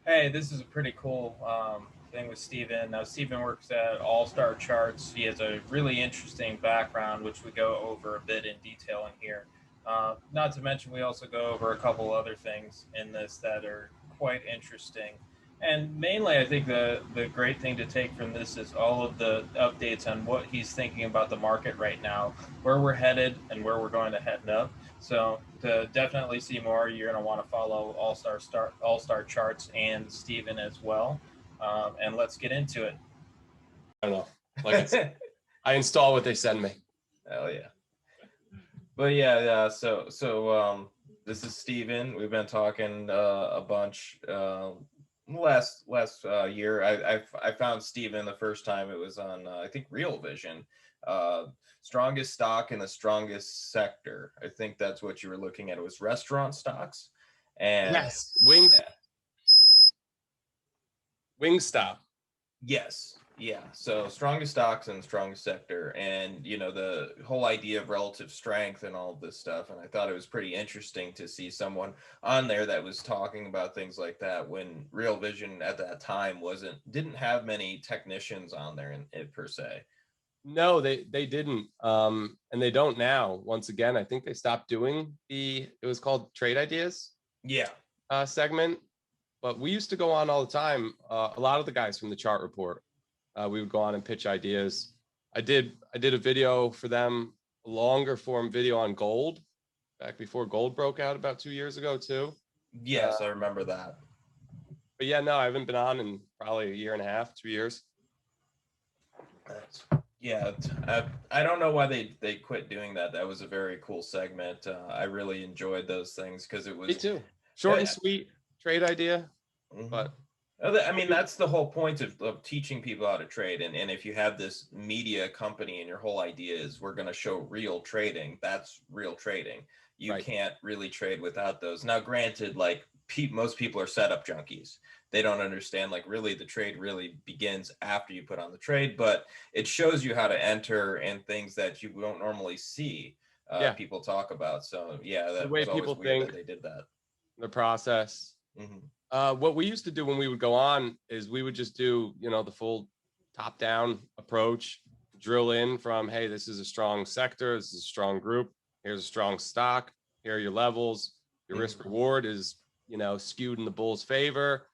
Hey, this is a pretty cool thing with Steven. Now, Steven works at All Star Charts. He has a really interesting background, which we go over a bit in detail in here. Not to mention, we also go over a couple other things in this that are quite interesting. And mainly, I think the great thing to take from this is all of the updates on what he's thinking about the market right now, where we're headed, and where we're going to head up. So to definitely see more, you're going to want to follow All Star Charts and Steven as well. And let's get into it. I don't know. Like I said, I install what they send me. Hell yeah! But yeah. So this is Steven. We've been talking a bunch. Last year, I found Steven the first time. It was on I think Real Vision. Uh, Strongest stock in the strongest sector. I think that's what you were looking at. It was restaurant stocks, and Yes. Wings, yeah, Wingstop. yes. Yeah. So strongest stocks and strongest sector, and the whole idea of relative strength and all of this stuff. And I thought it was pretty interesting to see someone on there that was talking about things like that when Real Vision at that time didn't have many technicians on there in it per se. No, they didn't. And they don't now. Once again, I think they stopped doing it was called Trade Ideas Yeah. segment. But we used to go on all the time. A lot of the guys from the chart report, we would go on and pitch ideas. I did a video for them, a longer form video on gold back before gold broke out about 2 years ago too. Uh, Yes, I remember that. but yeah, no, I haven't been on in probably a year and a half, 2 years. That's, yeah, I don't know why they quit doing that. That was a very cool segment. I really enjoyed those things because it Me was. too. Short and eh, sweet trade idea, mhm. but I mean, that's the whole point of teaching people how to trade. And if you have this media company and your whole idea is we're going to show real trading, that's real trading. You right. can't really trade without those. Now, granted, like most people are setup junkies. They don't understand, like, really the trade really begins after you put on the trade, but it shows you how to enter and things that you don't normally see Yeah, people talk about. So, yeah, the that way was always people weird think, that they did that. the process. Hmm. What we used to do when we would go on is we would just do, the full top down approach, drill in from, hey, this is a strong sector, this is a strong group, here's a strong stock, here are your levels, your risk Hmm. reward is, skewed in the bull's favor.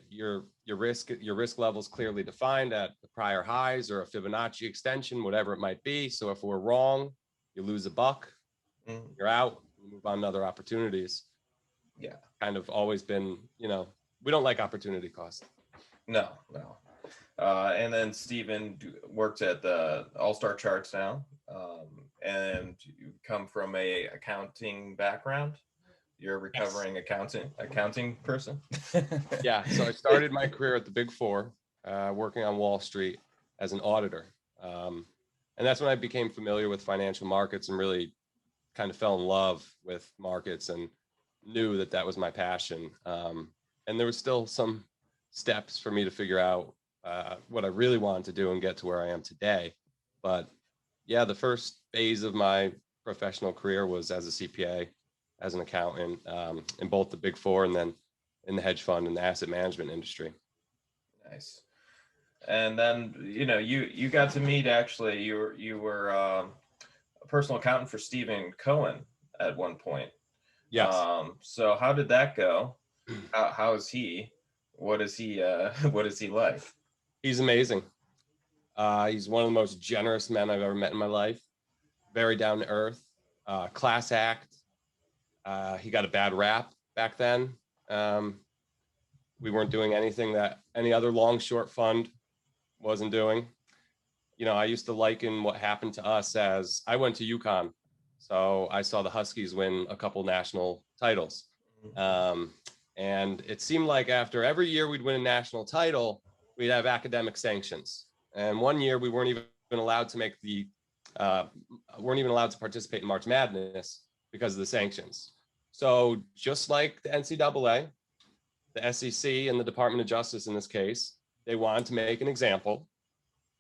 Your risk levels clearly defined at the prior highs or a Fibonacci extension, whatever it might be. So if we're wrong, you lose a buck, Hmm. you're out, you move on to other opportunities. Yeah. Kind of always been, we don't like opportunity cost. No, no. And then Steven works at the All Star Charts now, and you come from a accounting background. You're a Yes. recovering accounting person. Yeah. So I started my career at the Big Four, working on Wall Street as an auditor. Um, and that's when I became familiar with financial markets and really kind of fell in love with markets and knew that that was my passion. And there was still some steps for me to figure out what I really wanted to do and get to where I am today. But yeah, the first phase of my professional career was as a CPA, as an accountant, in both the Big Four and then in the hedge fund and the asset management industry. Nice. And then you got to meet, actually you were a personal accountant for Stephen Cohen at one point. Yes, So how did that go? How is he? What is he? What is he like? he's amazing. He's one of the most generous men I've ever met in my life. Very down to earth, class act. He got a bad rap back then. Um, we weren't doing anything that any other long short fund wasn't doing. I used to liken what happened to us as I went to UConn. So I saw the Huskies win a couple national titles. Um, and it seemed like after every year we'd win a national title, we'd have academic sanctions. And one year we uh, weren't even allowed to participate in March Madness because of the sanctions. So just like the NCAA, the SEC and the Department of Justice in this case, they wanted to make an example,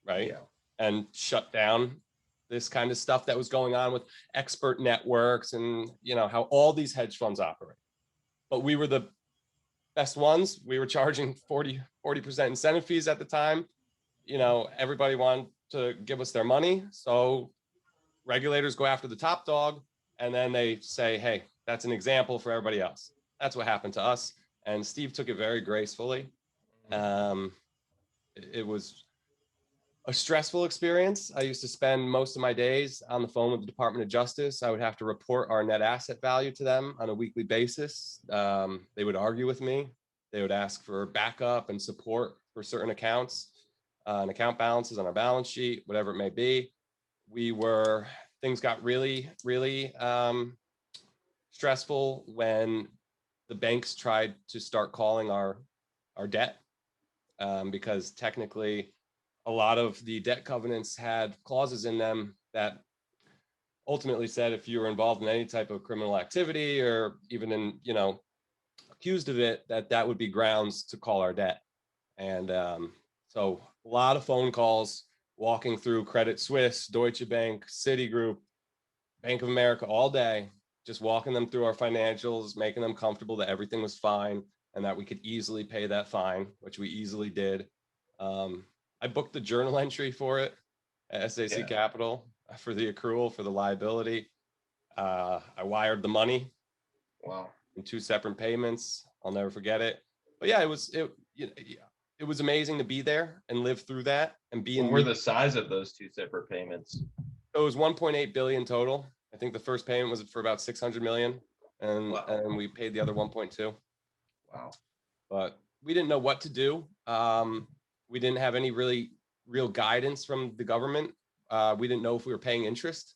right? Yeah. And shut down this kind of stuff that was going on with expert networks and how all these hedge funds operate. But we were the best ones. We were charging 40% incentive fees at the time. Everybody wanted to give us their money. So regulators go after the top dog, and then they say, hey, that's an example for everybody else. That's what happened to us. And Steve took it very gracefully. It was a stressful experience. I used to spend most of my days on the phone with the Department of Justice. I would have to report our net asset value to them on a weekly basis. They would argue with me. They would ask for backup and support for certain accounts and account balances on our balance sheet, whatever it may be. Things got really, really stressful when the banks tried to start calling our debt, because technically a lot of the debt covenants had clauses in them that ultimately said if you were involved in any type of criminal activity or even in, accused of it, that would be grounds to call our debt. And so a lot of phone calls, walking through Credit Suisse, Deutsche Bank, Citigroup, Bank of America all day, just walking them through our financials, making them comfortable that everything was fine and that we could easily pay that fine, which we easily did. I booked the journal entry for it at SAC Capital for the accrual for the liability. I wired the money. Wow. In 2 separate payments. I'll never forget it. But yeah, it was amazing to be there and live through that and be What were the size of those 2 separate payments? It was 1.8 billion total. I think the first payment was for about 600 million, and Wow. and we paid the other 1.2. Wow. But we didn't know what to do. We didn't have any real guidance from the government. We didn't know if we were paying interest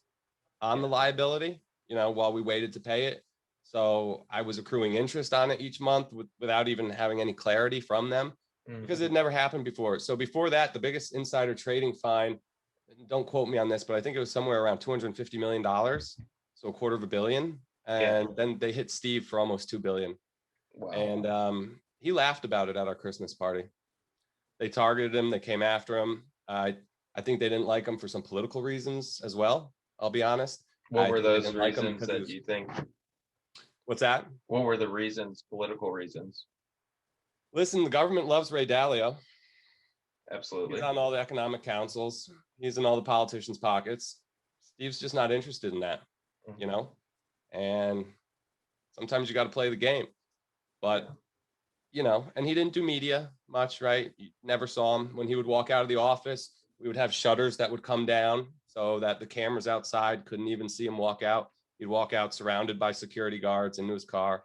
on the liability, while we waited to pay it. So I was accruing interest on it each month without even having any clarity from them, because it never happened before. So before that, the biggest insider trading fine, don't quote me on this, but I think it was somewhere around $250 million. So $250 million. And then they hit Steve for almost 2 billion. Wow. And he laughed about it at our Christmas party. They targeted him. They came after him. I think they didn't like him for some political reasons as well. I'll be honest. What were those reasons that you think? What's that? What were the reasons, political reasons? Listen, the government loves Ray Dalio. Absolutely. He's on all the economic councils. He's in all the politicians' pockets. Steve's just not interested in that, and sometimes you got to play the game. But, and he didn't do media much, right? You never saw him. When he would walk out of the office, we would have shutters that would come down so that the cameras outside couldn't even see him walk out. He'd walk out surrounded by security guards into his car,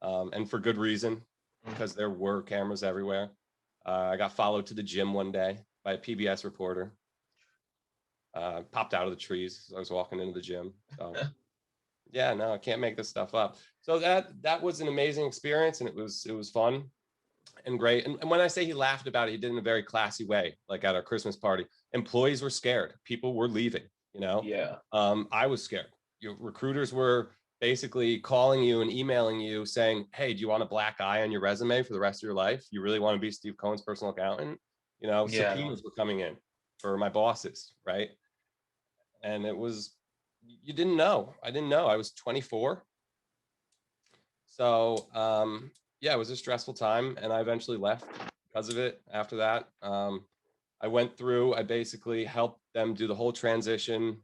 and for good reason, because there were cameras everywhere. I got followed to the gym one day by a PBS reporter. Popped out of the trees as I was walking into the gym. So yeah, no, I can't make this stuff up. So that was an amazing experience, and it was fun and great. And when I say he laughed about it, he did it in a very classy way, like at our Christmas party. Employees were scared. People were leaving, Yeah. I was scared. Your recruiters were basically calling you and emailing you saying, hey, do you want a black eye on your resume for the rest of your life? You really want to be Steve Cohen's personal accountant? Subpoenas were coming in for my bosses, right? And you didn't know. I didn't know. I was 24. So it was a stressful time, and I eventually left because of it. After that, I basically helped them do the whole transition,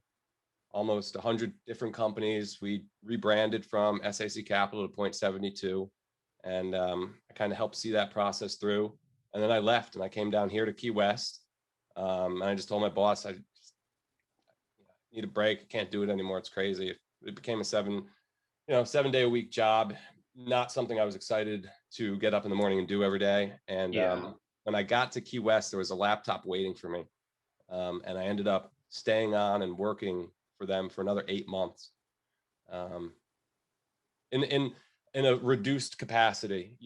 almost 100 different companies. We rebranded from SAC Capital to Point 72, and I kind of helped see that process through. And then I left, and I came down here to Key West, and I just told my boss, I need a break. I can't do it anymore. It's crazy. It became a 7-day a week job. Not something I was excited to get up in the morning and do every day. And when I got to Key West, there was a laptop waiting for me, and I ended up staying on and working for them for another 8 months, in a reduced capacity.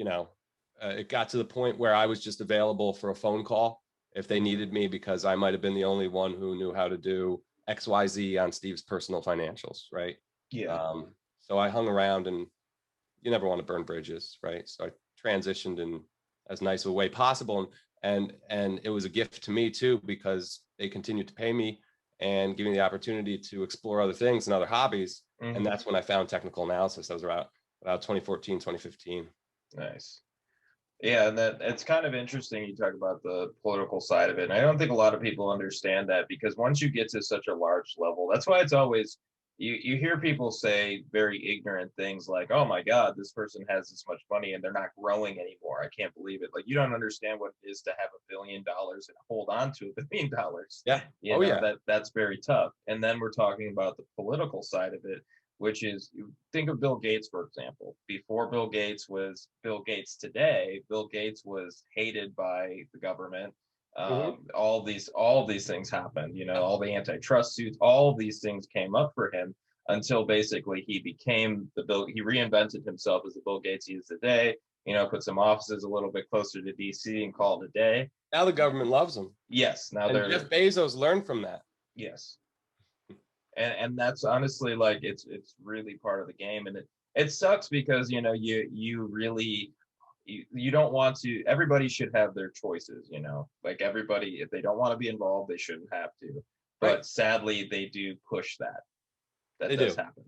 It got to the point where I was just available for a phone call if they needed me, because I might have been the only one who knew how to do XYZ on Steve's personal financials, right? So I hung around, and you never want to burn bridges, right? So I transitioned in as nice of a way possible, and it was a gift to me too, because they continued to pay me and give me the opportunity to explore other things and other hobbies. And that's when I found technical analysis. That was about 2014, 2015. Nice. Yeah, and that it's kind of interesting you talk about the political side of it. And I don't think a lot of people understand that, because once you get to such a large level, that's why it's always you hear people say very ignorant things like, "Oh my God, this person has this much money and they're not growing anymore. I can't believe it." Like, you don't understand what it is to have $1 billion and hold on to $1 billion. Yeah. You Oh know, yeah. that's very tough. And then we're talking about the political side of it, which is, you think of Bill Gates, for example. Before Bill Gates was Bill Gates today, Bill Gates was hated by the government. Hmm. All these things happened, all the antitrust suits, all these things came up for him until basically he reinvented himself as the Bill Gates he is today, put some offices a little bit closer to DC and called it a day. Now the government loves him, Yes, now and Jeff they're Bezos learned from that. yes. And that's honestly, like, it's really part of the game. And it sucks because you really you don't want to. Everybody should have their choices, like, everybody, if they don't want to be involved, they shouldn't have to, Right. but sadly they do push that They does do. happen.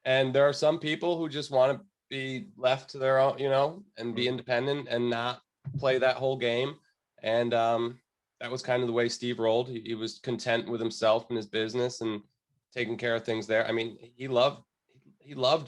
And there are some people who just want to be left to their own, and be Mhm. independent and not play that whole game. And that was kind of the way Steve rolled. He was content with himself and his business and taking care of things there. I mean, he loved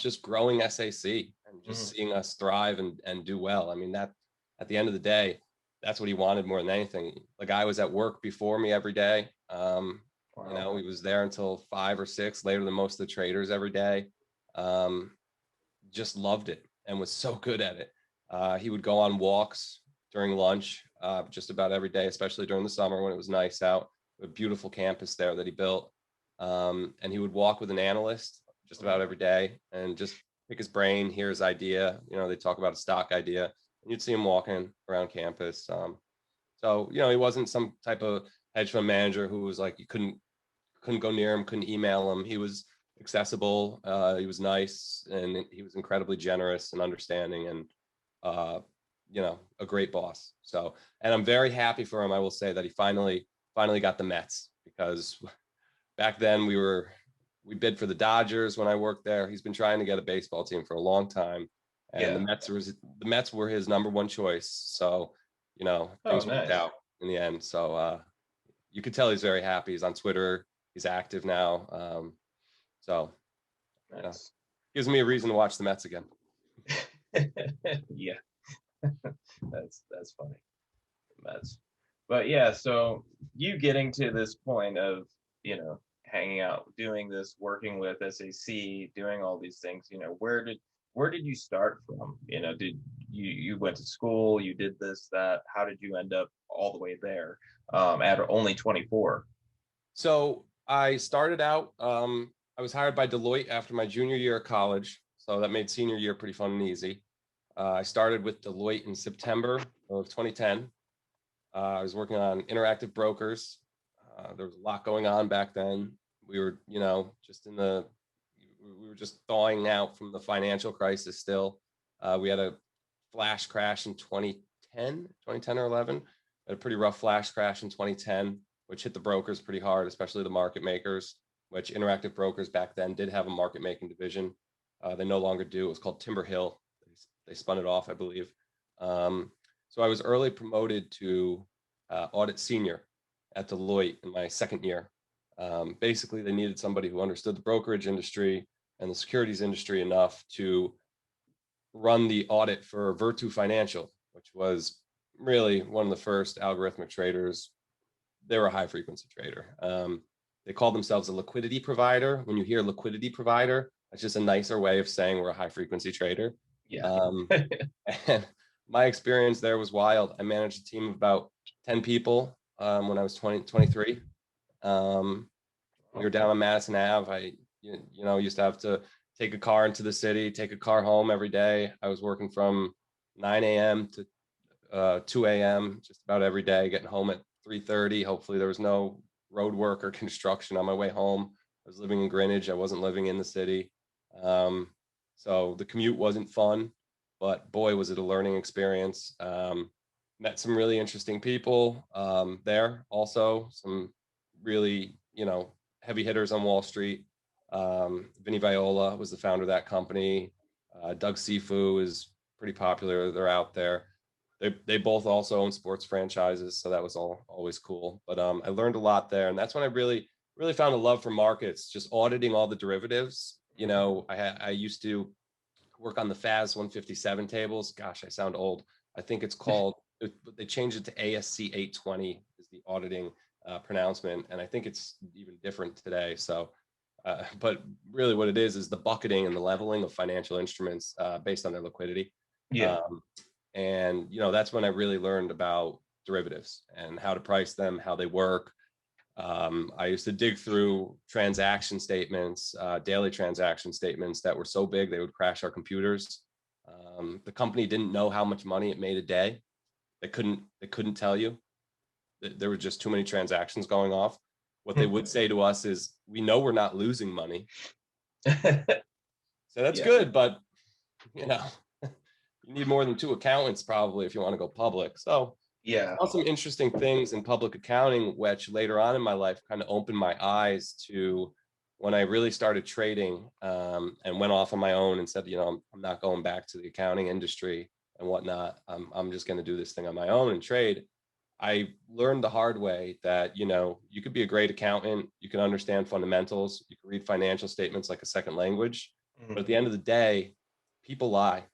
just growing SAC and just Mhm. seeing us thrive and do well. I mean, that at the end of the day, that's what he wanted more than anything. The guy was at work before me every day. Wow. He was there until 5 or 6, later than most of the traders every day. Um, just loved it and was so good at it. He would go on walks during lunch just about every day, especially during the summer when it was nice out. A beautiful campus there that he built. And he would walk with an analyst just about every day and just pick his brain, hear his idea. They talk about a stock idea, and you'd see him walking around campus. So he wasn't some type of hedge fund manager who was like you couldn't go near him, couldn't email him. He was accessible. He was nice, and he was incredibly generous and understanding, and a great boss. So, and I'm very happy for him. I will say that he finally got the Mets, because back then we bid for the Dodgers when I worked there. He's been trying to get a baseball team for a long time, and Yeah. the Mets were his number one choice. So, Oh, things worked nice. out in the end. So you could tell he's very happy. He's on Twitter. He's active now. So, you know, Nice. gives me a reason to watch the Mets again. Yeah. That's funny. That's But yeah, so you getting to this point of, hanging out, doing this, working with SAC, doing all these things, where did you start from? Did you went to school, you did this, that, how did you end up all the way there, at only 24? So I started out, I was hired by Deloitte after my junior year of college. So that made senior year pretty fun and easy. I started with Deloitte in September of 2010. I was working on interactive brokers. There was a lot going on back then. We were, we were just thawing out from the financial crisis still. We had a flash crash in 2010 or 11. Had a pretty rough flash crash in 2010, which hit the brokers pretty hard, especially the market makers, which interactive brokers back then did have a market making division. They no longer do. It was called Timber Hill. They spun it off, I believe. So I was early promoted to audit senior at Deloitte in my second year. Basically, they needed somebody who understood the brokerage industry and the securities industry enough to run the audit for Virtu Financial, which was really one of the first algorithmic traders. They were a high frequency trader. They called themselves a liquidity provider. When you hear liquidity provider, that's just a nicer way of saying we're a high frequency trader. Yeah. Um, and my experience there was wild. I managed a team of about 10 people when I was 23. We were down on Madison Ave. Used to have to take a car into the city, take a car home every day. I was working from 9 a.m. to 2 a.m. just about every day, getting home at 3:30. Hopefully there was no road work or construction on my way home. I was living in Greenwich. I wasn't living in the city. Um, so the commute wasn't fun, but boy, was it a learning experience. Met some really interesting people there. Also, some really, heavy hitters on Wall Street. Vinny Viola was the founder of that company. Doug Sifu is pretty popular. They're out there. They both also own sports franchises, so that was always cool. But I learned a lot there, and that's when I really found a love for markets, just auditing all the derivatives. You know, I used to work on the FAS 157 tables. Gosh, I sound old. I think it's called. They changed it to ASC 820 is the auditing pronouncement, and I think it's even different today. So, but really, what it is the bucketing and the leveling of financial instruments based on their liquidity. Yeah. Um, and you know, that's when I really learned about derivatives and how to price them, how they work. I used to dig through transaction statements, daily transaction statements that were so big they would crash our computers. The company didn't know how much money it made a day. They couldn't tell you. There were just too many transactions going off. What they would say to us is, "We know we're not losing money, so that's Yeah. good, but you know, you need more than two accountants probably if you want to go public." So Yeah. saw some interesting things in public accounting, which later on in my life kind of opened my eyes to when I really started trading and went off on my own and said, you know, I'm not going back to the accounting industry and whatnot. I'm just going to do this thing on my own and trade. I learned the hard way that, you know, you could be a great accountant, you can understand fundamentals, you can read financial statements like a second language, but at Mhm. the end of the day, people lie.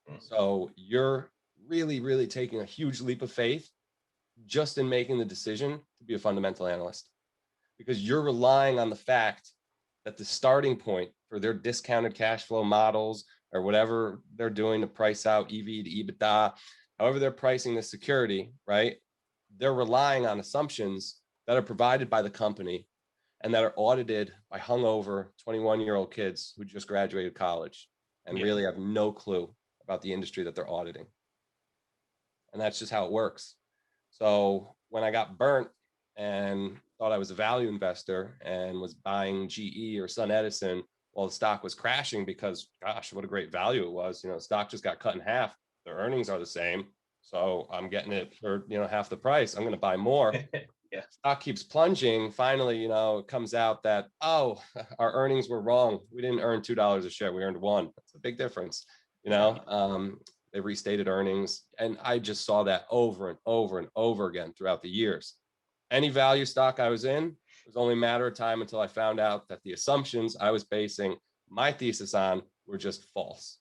Mhm. So you're really taking a huge leap of faith just in making the decision to be a fundamental analyst because you're relying on the fact that the starting point for their discounted cash flow models or whatever they're doing to price out EV to EBITDA, however they're pricing the security, right? They're relying on assumptions that are provided by the company and that are audited by hungover 21-year-old kids who just graduated college and Yeah. really have no clue about the industry that they're auditing. And that's just how it works. So when I got burnt and thought I was a value investor and was buying GE or Sun Edison while the stock was crashing because, gosh, what a great value it was. You know, the stock just got cut in half. Their earnings are the same. So I'm getting it for, you know, half the price. I'm going to buy more. Yeah. Stock keeps plunging. Finally, you know, it comes out that, oh, our earnings were wrong. We didn't earn $2 a share. We earned one. That's a big difference. You Yeah. know, they restated earnings. And I just saw that over and over and over again throughout the years. Any value stock I was in, it was only a matter of time until I found out that the assumptions I was basing my thesis on were just false.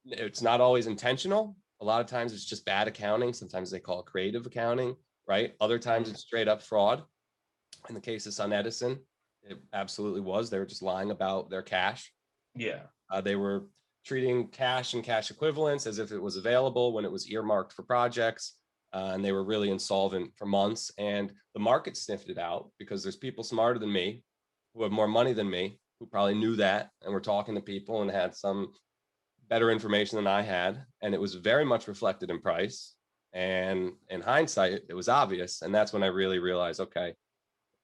It's not always intentional. A lot of times it's just bad accounting. Sometimes they call it creative accounting, right? Other times Mhm. it's straight up fraud. In the case of Sun Edison, it absolutely was. They were just lying about their cash. Yeah. They were treating cash and cash equivalents as if it was available when it was earmarked for projects. And they were really insolvent for months. And the market sniffed it out because there's people smarter than me who have more money than me who probably knew that and were talking to people and had some better information than I had. And it was very much reflected in price. And in hindsight, it was obvious. And that's when I really realized, okay,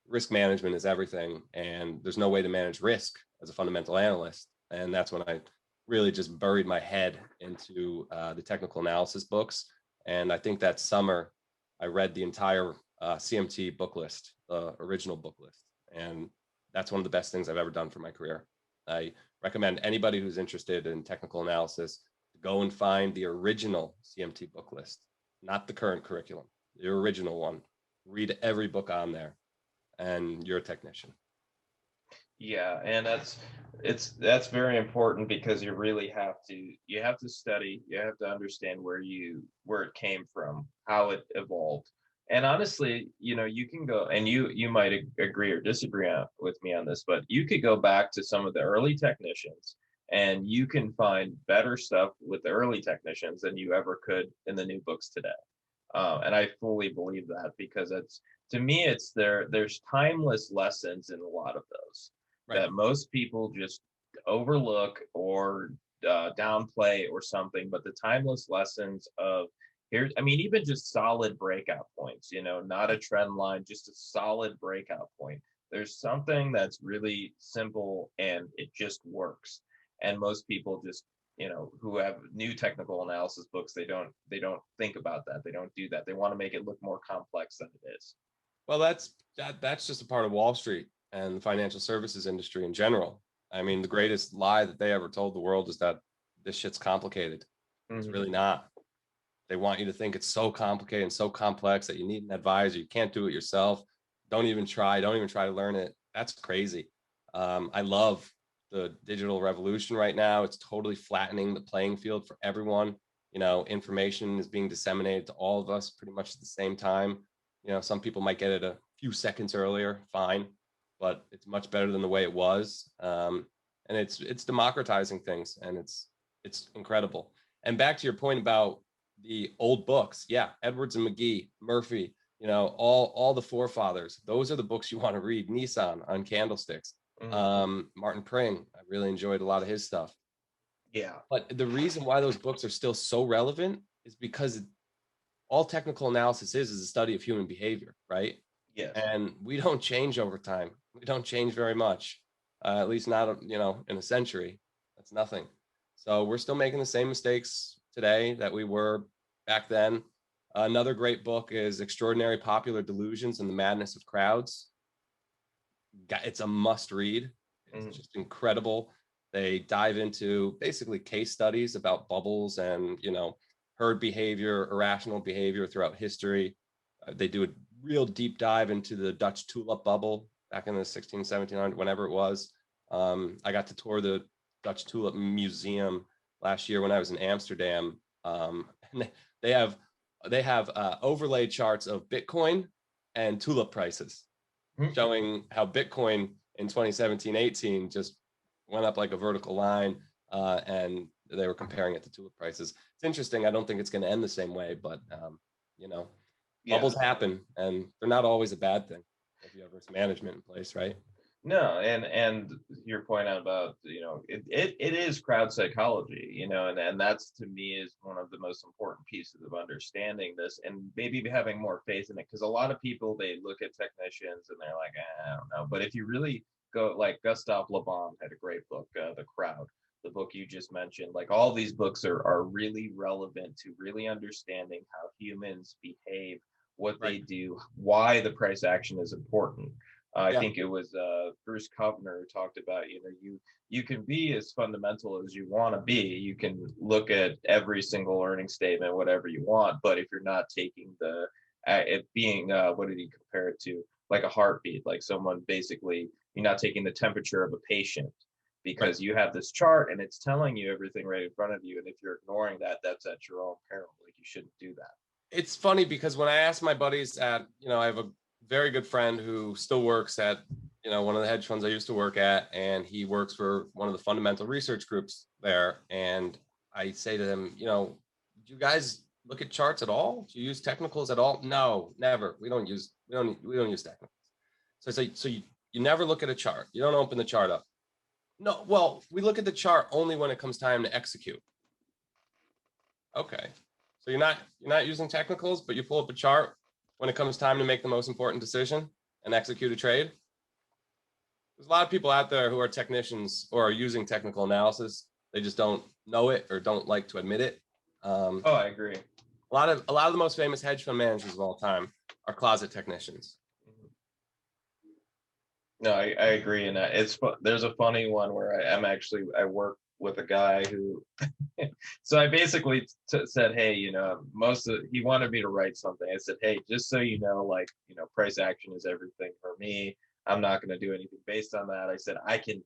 risk management is everything. And there's no way to manage risk as a fundamental analyst. And that's when I really just buried my head into the technical analysis books. And I think that summer, I read the entire CMT book list, the original book list. And that's one of the best things I've ever done for my career. I recommend anybody who's interested in technical analysis to go and find the original CMT book list, not the current curriculum, the original one. Read every book on there, and you're a technician. Yeah, and that's very important because you have to study, you have to understand where it came from, how it evolved. And honestly, you know, you can go and you might agree or disagree with me on this, but you could go back to some of the early technicians and you can find better stuff with the early technicians than you ever could in the new books today. And I fully believe that because it's to me, there's timeless lessons in a lot of those Right. that most people just overlook or downplay or something. But the timeless lessons of here, I mean, even just solid breakout points, you know, not a trend line, just a solid breakout point. There's something that's really simple and it just works. And most people just who have new technical analysis books, they don't think about that. They don't do that. They want to make it look more complex than it is. Well, that's just a part of Wall Street and the financial services industry in general. I mean, the greatest lie that they ever told the world is that this shit's complicated. It's Mhm. really not. They want you to think it's so complicated and so complex that you need an advisor. You can't do it yourself. Don't even try. Don't even try to learn it. That's crazy. I love the digital revolution right now. It's totally flattening the playing field for everyone. You know, information is being disseminated to all of us pretty much at the same time. You know, some people might get it a few seconds earlier, fine, but it's much better than the way it was. And it's democratizing things, and it's incredible. And back to your point about the old books, yeah, Edwards and McGee, Murphy, you know, all the forefathers. Those are the books you want to read. Nissan on candlesticks. Martin Pring, I really enjoyed a lot of his stuff. Yeah. But the reason why those books are still so relevant is because all technical analysis is a study of human behavior, right? Yes. And we don't change over time. We don't change very much, at least not, you know, in a century. That's nothing. So we're still making the same mistakes today that we were back then. Another great book is Extraordinary Popular Delusions and the Madness of Crowds. It's a must read. It's just incredible. They dive into basically case studies about bubbles and, you know, herd behavior, irrational behavior throughout history. They do a real deep dive into the Dutch tulip bubble back in the 16, 1700, whenever it was. I got to tour the Dutch Tulip Museum last year when I was in Amsterdam. And they have overlay charts of Bitcoin and tulip prices, showing how Bitcoin in 2017-18 just went up like a vertical line, and they were comparing it to tulip prices. It's interesting. I don't think it's going to end the same way, but you know, bubbles happen, and they're not always a bad thing if you have risk management in place, right? No, and your point out about, you know, it is crowd psychology, you know, and that's, to me, is one of the most important pieces of understanding this, and maybe having more faith in it, because a lot of people, they look at technicians and they're like, I don't know. But if you really go, like Gustave Le Bon had a great book, The Crowd, the book you just mentioned. Like, all these books are really relevant to really understanding how humans behave, what they do, why the price action is important. I think it was Bruce Kovner who talked about, you know, you can be as fundamental as you want to be. You can look at every single earning statement, whatever you want, but if you're not taking it being, what did he compare it to? Like a heartbeat, like someone basically, you're not taking the temperature of a patient, because you have this chart and it's telling you everything right in front of you. And if you're ignoring that, that's at your own peril. Like, you shouldn't do that. It's funny because when I asked my buddies at, you know, I have a very good friend who still works at, you know, one of the hedge funds I used to work at, and he works for one of the fundamental research groups there. And I say to them, you know, do you guys look at charts at all? Do you use technicals at all? No, never. We don't use technicals. So I say, so you never look at a chart. You don't open the chart up. No, well, we look at the chart only when it comes time to execute. Okay. So you're not using technicals, but you pull up a chart when it comes time to make the most important decision and execute a trade. There's a lot of people out there who are technicians or are using technical analysis. They just don't know it or don't like to admit it. I agree. A lot of the most famous hedge fund managers of all time are closet technicians. No, I agree. And there's a funny one where I work with a guy who, so I basically said, hey, you know, he wanted me to write something. I said, hey, just so you know, like, you know, price action is everything for me. I'm not going to do anything based on that. I said, I can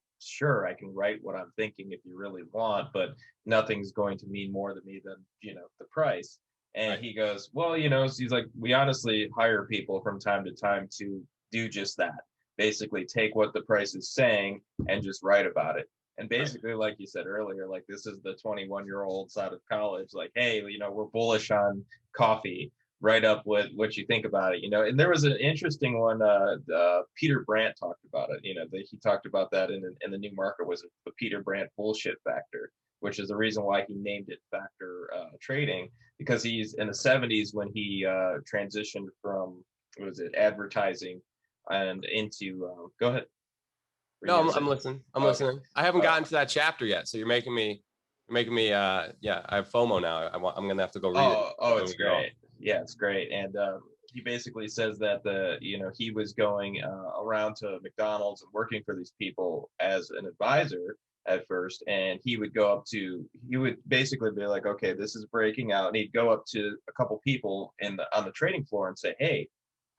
write what I'm thinking if you really want, but nothing's going to mean more to me than, you know, the price. And he goes, well, you know, he's like, we honestly hire people from time to time to do just that. Basically take what the price is saying and just write about it. And basically, like you said earlier, like, this is the 21-year-olds out of college, like, hey, you know, we're bullish on coffee. Write up what you think about it, you know. And there was an interesting one. Peter Brandt talked about it. You know, he talked about that in the New Market, was the Peter Brandt bullshit factor, which is the reason why he named it factor trading, because he's in the 70s when he transitioned from, what was it, advertising and into go ahead. No, I'm listening. I'm listening. I haven't gotten to that chapter yet, so you're making me yeah, I have FOMO now. I'm gonna have to go read it. It's great. Yeah, it's great. And he basically says that he was going around to McDonald's and working for these people as an advisor, at first, and he would basically be like, okay, this is breaking out, and he'd go up to a couple people on the trading floor and say, hey,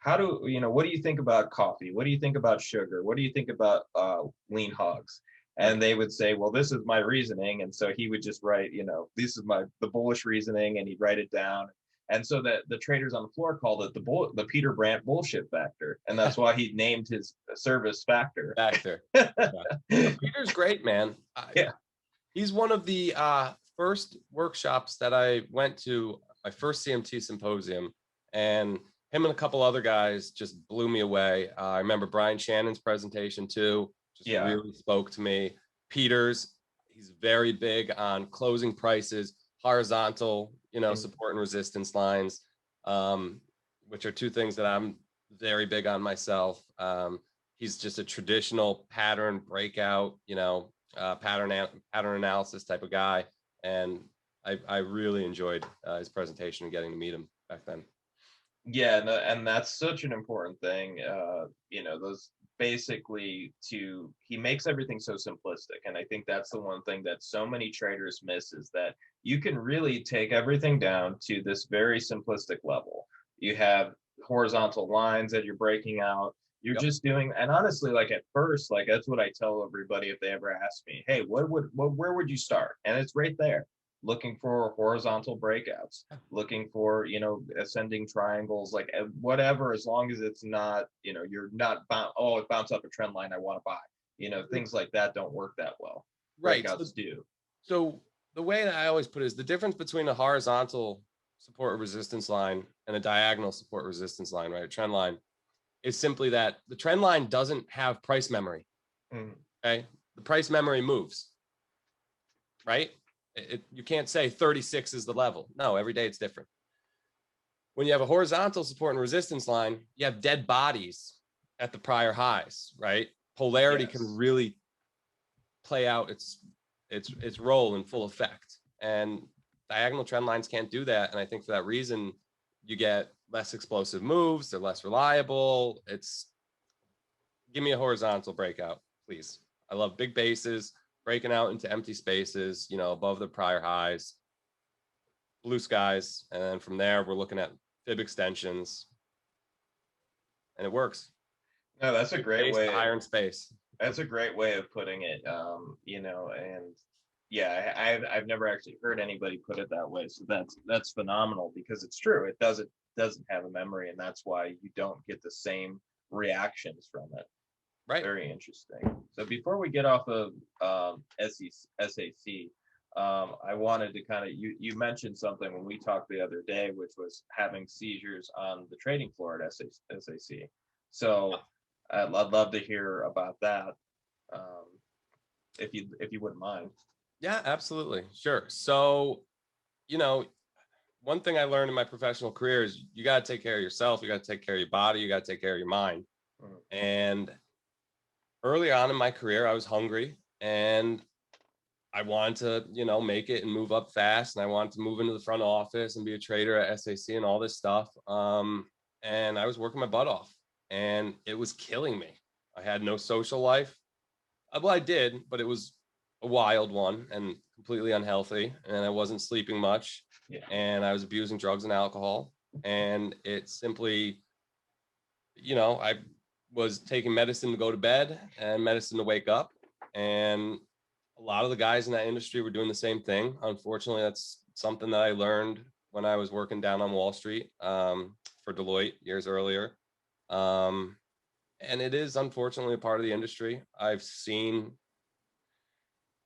what do you think about coffee? What do you think about sugar? What do you think about lean hogs? And they would say, well, this is my reasoning. And so he would just write, this is the bullish reasoning, and he'd write it down. And so that the traders on the floor called it the Peter Brandt bullshit factor. And that's why he named his service factor. Yeah. Peter's great, man. Yeah. He's one of the first workshops that I went to, my first CMT symposium, and him and a couple other guys just blew me away. I remember Brian Shannon's presentation too, just really spoke to me. Peter's, he's very big on closing prices, horizontal, support and resistance lines, which are two things that I'm very big on myself. He's just a traditional pattern breakout, pattern analysis type of guy. And I really enjoyed his presentation and getting to meet him back then. Yeah, and that's such an important thing. Those basically he makes everything so simplistic. And I think that's the one thing that so many traders miss, is that you can really take everything down to this very simplistic level. You have horizontal lines that you're breaking out. You're just doing, and honestly, like at first, like that's what I tell everybody if they ever ask me, hey, where would you start? And it's right there. Looking for horizontal breakouts, looking for, ascending triangles, like whatever, as long as it's not, you're not it bounced up a trend line, I want to buy, things like that don't work that well. Right. Breakouts do. So the way that I always put it is the difference between a horizontal support or resistance line and a diagonal support resistance line, right? A trend line, is simply that the trend line doesn't have price memory. Okay. The price memory moves, right? You can't say 36 is the level. No, every day it's different. When you have a horizontal support and resistance line, you have dead bodies at the prior highs, right? Polarity can really play out its role in full effect. And diagonal trend lines can't do that. And I think for that reason, you get less explosive moves. They're less reliable. Give me a horizontal breakout, please. I love big bases, breaking out into empty spaces, above the prior highs, blue skies. And then from there, we're looking at fib extensions, and it works. No, that's a great way. Iron space. That's a great way of putting it. And yeah, I've never actually heard anybody put it that way. So that's phenomenal, because it's true. It doesn't have a memory, and that's why you don't get the same reactions from it. Right. Very interesting. So before we get off of SAC, I wanted to kind of, you mentioned something when we talked the other day, which was having seizures on the trading floor at SAC. So I'd love to hear about that, if you wouldn't mind. Yeah, absolutely. Sure. So, one thing I learned in my professional career is you got to take care of yourself. You got to take care of your body. You got to take care of your mind. And early on in my career, I was hungry and I wanted to, make it and move up fast. And I wanted to move into the front office and be a trader at SAC and all this stuff. And I was working my butt off, and it was killing me. I had no social life. Well, I did, but it was a wild one and completely unhealthy. And I wasn't sleeping much. Yeah. And I was abusing drugs and alcohol. And it simply, I was taking medicine to go to bed and medicine to wake up. And a lot of the guys in that industry were doing the same thing. Unfortunately, that's something that I learned when I was working down on Wall Street for Deloitte years earlier. And it is unfortunately a part of the industry. I've seen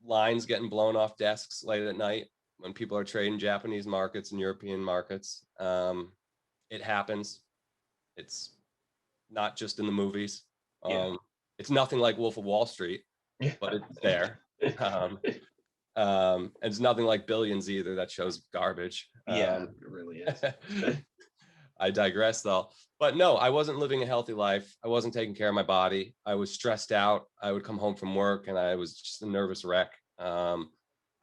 lines getting blown off desks late at night when people are trading Japanese markets and European markets. It happens. It's not just in the movies. It's nothing like Wolf of Wall Street, but it's there. And it's nothing like Billions either. That show's garbage. It really is. I digress though. But no, I wasn't living a healthy life. I wasn't taking care of my body. I was stressed out. I would come home from work and I was just a nervous wreck. I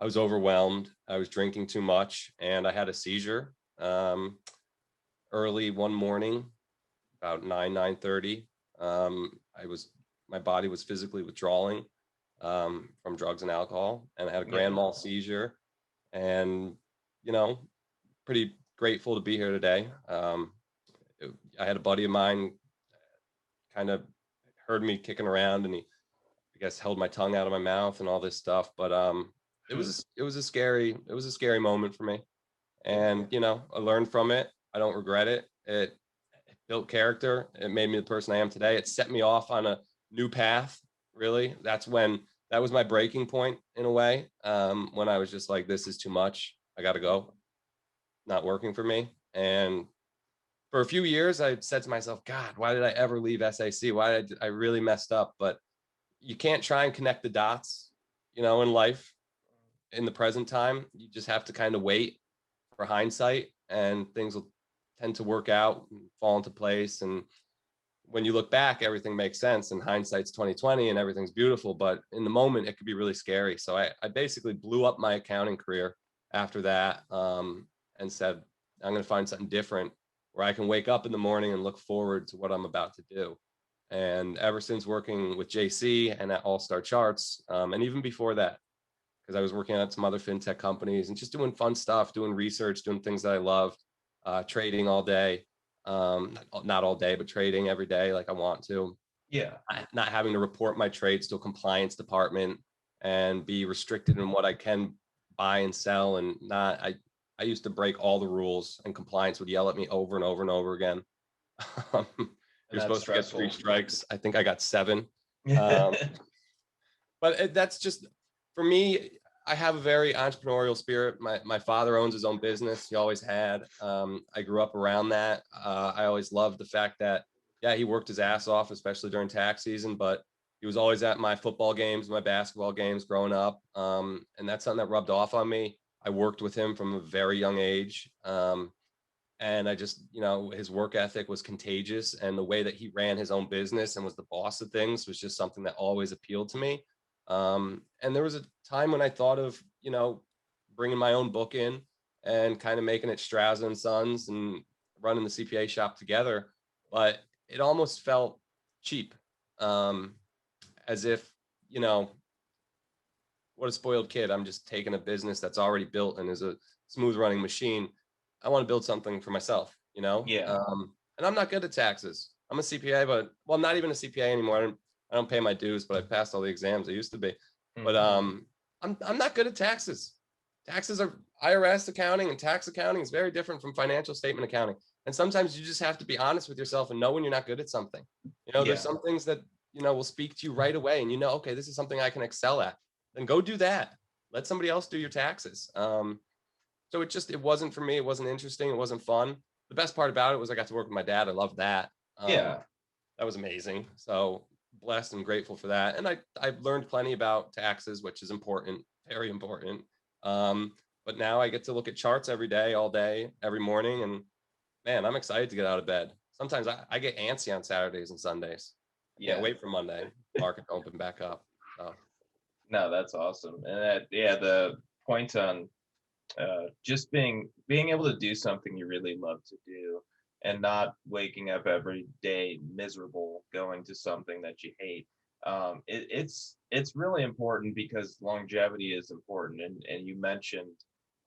was overwhelmed. I was drinking too much, and I had a seizure early one morning, about 9:30. My body was physically withdrawing. from drugs and alcohol, and I had a Yeah. grand mal seizure, and you know, pretty grateful to be here today. I had a buddy of mine kind of heard me kicking around, and he, I guess, held my tongue out of my mouth and all this stuff. But it was a scary moment for me, and you know, I learned from it. I don't regret it. It built character. It made me the person I am today. It set me off on a new path. Really, that was my breaking point in a way. When I was just like, this is too much. I got to go. Not working for me. And for a few years, I said to myself, God, why did I ever leave SAC? Why did I really messed up? But you can't try and connect the dots, you know, in life in the present time. You just have to kind of wait for hindsight, and things will tend to work out and fall into place. And when you look back, everything makes sense, and hindsight's 2020 and everything's beautiful. But in the moment, it could be really scary. So I basically blew up my accounting career after that, and said, I'm going to find something different where I can wake up in the morning and look forward to what I'm about to do. And ever since working with JC and at All Star Charts, and even before that, because I was working at some other fintech companies and just doing fun stuff, doing research, doing things that I loved, trading all day, not all day, but trading every day like I want to. Yeah. Not having to report my trades to a compliance department and be restricted in what I can buy and sell, and not I used to break all the rules, and compliance would yell at me over and over and over again. And You're that's supposed to get 3 stressful. strikes. I think I got 7. Um, but that's just, for me, I have a very entrepreneurial spirit. My father owns his own business. He always had. I grew up around that. I always loved the fact that, yeah, he worked his ass off, especially during tax season, but he was always at my football games, my basketball games growing up. And that's something that rubbed off on me. I worked with him from a very young age. And I just, you know, his work ethic was contagious, and the way that he ran his own business and was the boss of things was just something that always appealed to me. And there was a time when I thought of, you know, bringing my own book in and kind of making it Strazza and Sons and running the CPA shop together, but it almost felt cheap, um, as if, you know, what a spoiled kid. I'm just taking a business that's already built and is a smooth running machine. I want to build something for myself, you know? Yeah. And I'm not good at taxes. I'm a CPA, but, well, I'm not even a CPA anymore. I don't pay my dues, but I passed all the exams I used to be. But I'm not good at taxes. Taxes are IRS accounting, and tax accounting is very different from financial statement accounting. And sometimes you just have to be honest with yourself and know when you're not good at something. You know, there's Yeah. some things that, you know, will speak to you right away, and you know, okay, this is something I can excel at. Then go do that. Let somebody else do your taxes. So it wasn't for me. It wasn't interesting. It wasn't fun. The best part about it was I got to work with my dad. I loved that. Yeah. That was amazing. So blessed and grateful for that. And I've learned plenty about taxes, which is important, very important. But now I get to look at charts every day, all day, every morning. And man, I'm excited to get out of bed. Sometimes I get antsy on Saturdays and Sundays. I can't Yeah. wait for Monday, market to open back up. So. No, that's awesome. And that, yeah, the point on just being able to do something you really love to do, and not waking up every day miserable going to something that you hate. It's really important, because longevity is important. And you mentioned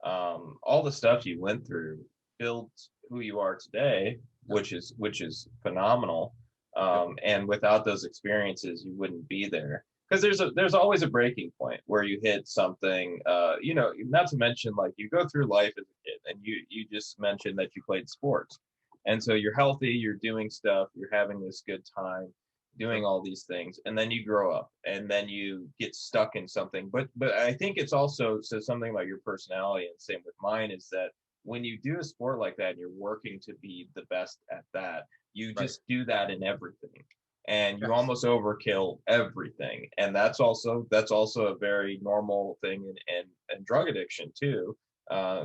all the stuff you went through built who you are today, which is phenomenal. And without those experiences, you wouldn't be there, because there's always a breaking point where you hit something. You know, not to mention, like, you go through life as a kid, and you just mentioned that you played sports, and so you're healthy, you're doing stuff, you're having this good time doing all these things, and then you grow up, and then you get stuck in something. But I think it's also says something about your personality, and same with mine, is that when you do a sport like that and you're working to be the best at that, you just do that in everything, and you almost overkill everything. And that's also a very normal thing in drug addiction too,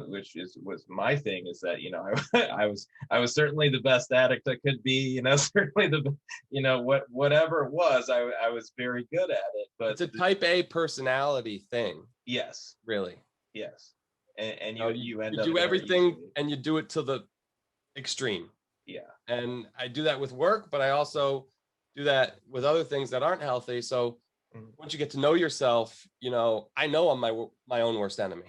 which was my thing, is that, you know, I was certainly the best addict I could be, you know, certainly the, you know, whatever it was, I was very good at it. But it's a type A personality thing. Yes. Really. Yes. And you end you up do there everything easily. and you do it to the extreme. Yeah. And I do that with work, but I also do that with other things that aren't healthy. So once you get to know yourself, you know, I know I'm my own worst enemy.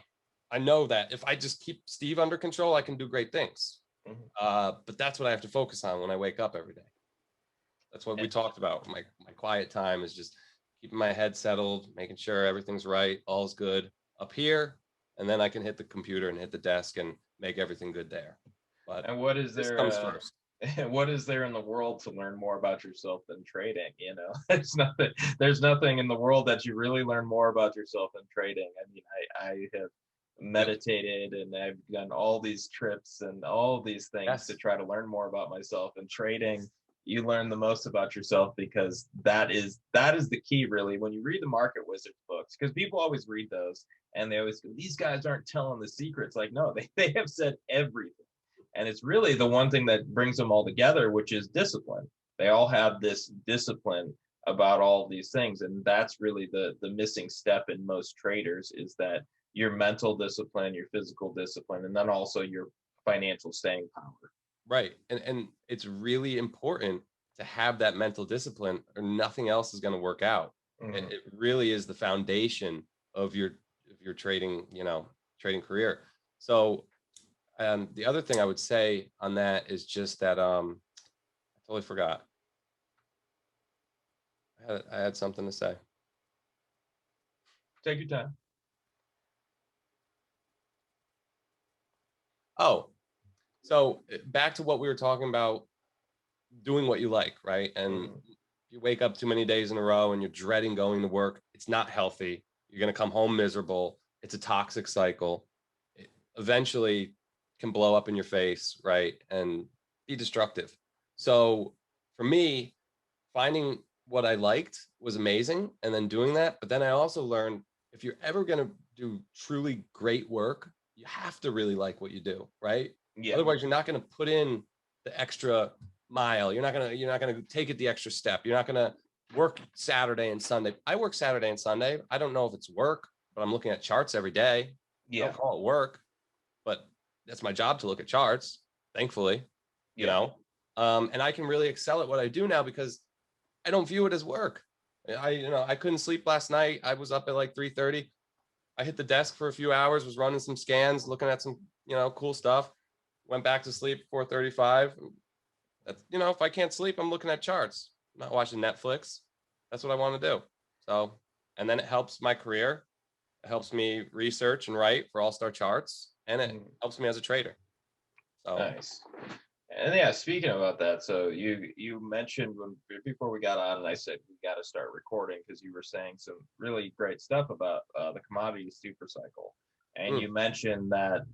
I know that if I just keep Steve under control, I can do great things. But that's what I have to focus on when I wake up every day. That's what we talked about. My quiet time is just keeping my head settled, making sure everything's right, all's good up here, and then I can hit the computer and hit the desk and make everything good there. But And what is this there? comes first. What is there in the world to learn more about yourself than trading? You know, there's nothing in the world that you really learn more about yourself than trading. I mean, I have meditated and I've done all these trips and all these things to Yes. try to learn more about myself. And trading, you learn the most about yourself, because that is the key, really. When you read the Market Wizards books, because people always read those and they always go, these guys aren't telling the secrets. Like, no, they have said everything. And it's really the one thing that brings them all together, which is discipline. They all have this discipline about all these things. And that's really the missing step in most traders, is that your mental discipline, your physical discipline, and then also your financial staying power. Right. And it's really important to have that mental discipline, or nothing else is going to work out. Mhm. It really is the foundation of your trading, you know, trading career. So the other thing I would say on that is just that I totally forgot. I had something to say. Take your time. Oh, so back to what we were talking about, doing what you like, right? And Mhm. you wake up too many days in a row and you're dreading going to work. It's not healthy. You're going to come home miserable. It's a toxic cycle. It eventually can blow up in your face, right? And be destructive. So for me, finding what I liked was amazing, and then doing that. But then I also learned, if you're ever going to do truly great work, you have to really like what you do, right? Yeah. Otherwise, you're not going to put in the extra mile. You're not going to take it the extra step. You're not going to work Saturday and Sunday. I work Saturday and Sunday. I don't know if it's work, but I'm looking at charts every day. I Yeah. don't call it work, but that's my job to look at charts, thankfully, you Yeah. know. And I can really excel at what I do now because I don't view it as work. I couldn't sleep last night. I was up at like 3:30. I hit the desk for a few hours, was running some scans, looking at some, cool stuff. Went back to sleep 4:35. That's, if I can't sleep, I'm looking at charts. I'm not watching Netflix. That's what I want to do. So, and then it helps my career. It helps me research and write for All-Star Charts, and it Mhm. helps me as a trader. So, Nice. And yeah, speaking about that, so you mentioned before we got on, and I said we got to start recording because you were saying some really great stuff about the commodity super cycle, and mm, you mentioned that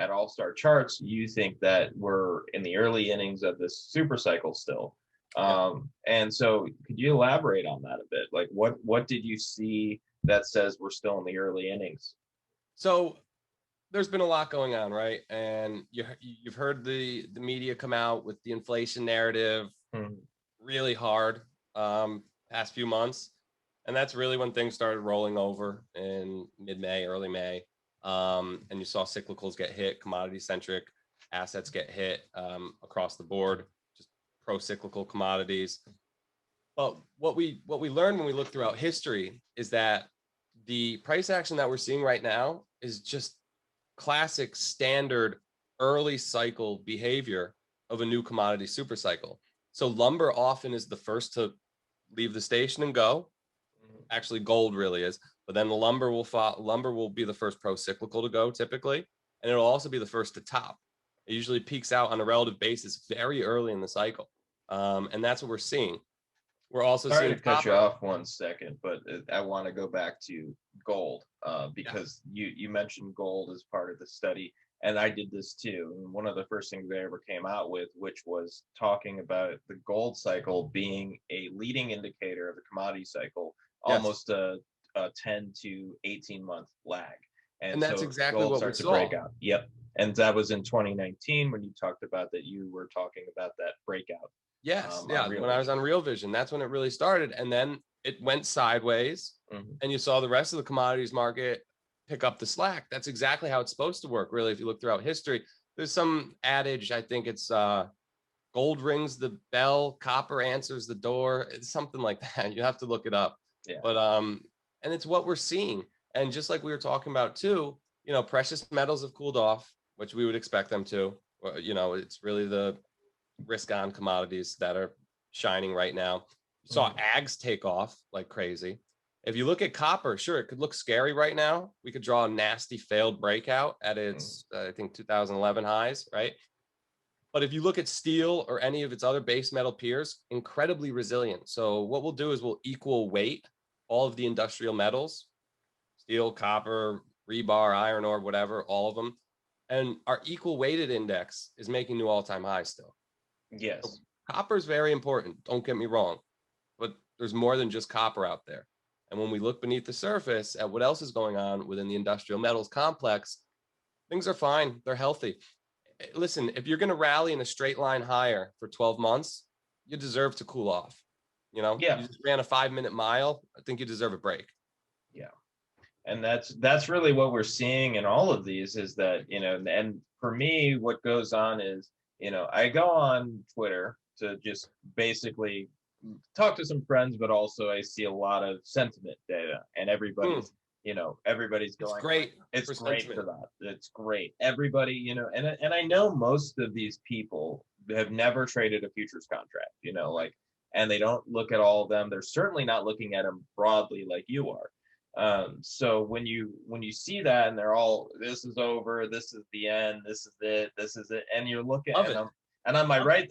at All Star Charts you think that we're in the early innings of this super cycle still, yeah. and so could you elaborate on that a bit? Like what did you see that says we're still in the early innings? So there's been a lot going on, right? And you've heard the media come out with the inflation narrative Mhm. really hard past few months, and that's really when things started rolling over in mid-May, early May, and you saw cyclicals get hit, commodity centric assets get hit across the board, just pro-cyclical commodities. But what we learned when we look throughout history is that the price action that we're seeing right now is just classic standard early cycle behavior of a new commodity super cycle. So lumber often is the first to leave the station and go. Actually, gold really is, but then the lumber will be the first pro cyclical to go typically, and it'll also be the first to top. It usually peaks out on a relative basis very early in the cycle, and that's what we're seeing. We're also Sorry seeing to cut you copper. off 1 second, but I want to go back to gold Yeah. because you mentioned gold as part of the study, and I did this too. And one of the first things they ever came out with, which was talking about the gold cycle being a leading indicator of the commodity cycle, Yes. almost a 10 to 18-month lag. And And that's so exactly gold what we starts to break saw. out. Yep. And that was in 2019 when you talked about that. You were talking about that breakout Yes. on Yeah. Real When I was Vision. on Real Vision, that's when it really started. And then it went sideways, Mhm. and you saw the rest of the commodities market pick up the slack. That's exactly how it's supposed to work, really. If you look throughout history, there's some adage, I think it's gold rings the bell, copper answers the door. It's something like that. You have to look it up. Yeah. But and it's what we're seeing. And just like we were talking about too, precious metals have cooled off, which we would expect them to. It's really the risk on commodities that are shining right now. You saw ags take off like crazy. If you look at copper, sure, it could look scary right now. We could draw a nasty failed breakout at its, I think, 2011 highs, right? But if you look at steel or any of its other base metal peers, incredibly resilient. So what we'll do is we'll equal weight all of the industrial metals, steel, copper, rebar, iron ore, whatever, all of them. And our equal weighted index is making new all-time highs still. Yes. So copper is very important. Don't get me wrong, but there's more than just copper out there. And when we look beneath the surface at what else is going on within the industrial metals complex, things are fine. They're healthy. Listen, if you're going to rally in a straight line higher for 12 months, you deserve to cool off. Yeah. You just ran a 5-minute mile. I think you deserve a break. Yeah. And that's really what we're seeing in all of these is that, and for me, what goes on is, I go on Twitter to just basically talk to some friends, but also I see a lot of sentiment data, and everybody's going, it's great. It's great for that. It's great. Everybody, and I know most of these people have never traded a futures contract, and they don't look at all of them. They're certainly not looking at them broadly like you are. So when you see that and they're all, this is over, this is the end, this is it, and you're looking and on my right,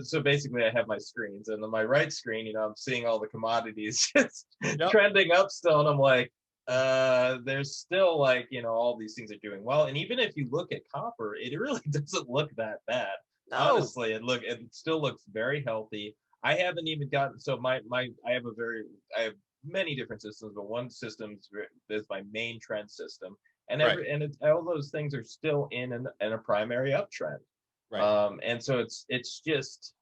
so basically I have my screens, and on my right screen, I'm seeing all the commodities trending up still, and I'm like, there's still like, all these things are doing well. And even if you look at copper, it really doesn't look that bad. No. Honestly, it still looks very healthy. I haven't even gotten, so I have many different systems, but one system is my main trend system, and all those things are still in a primary uptrend. Right. And so it's just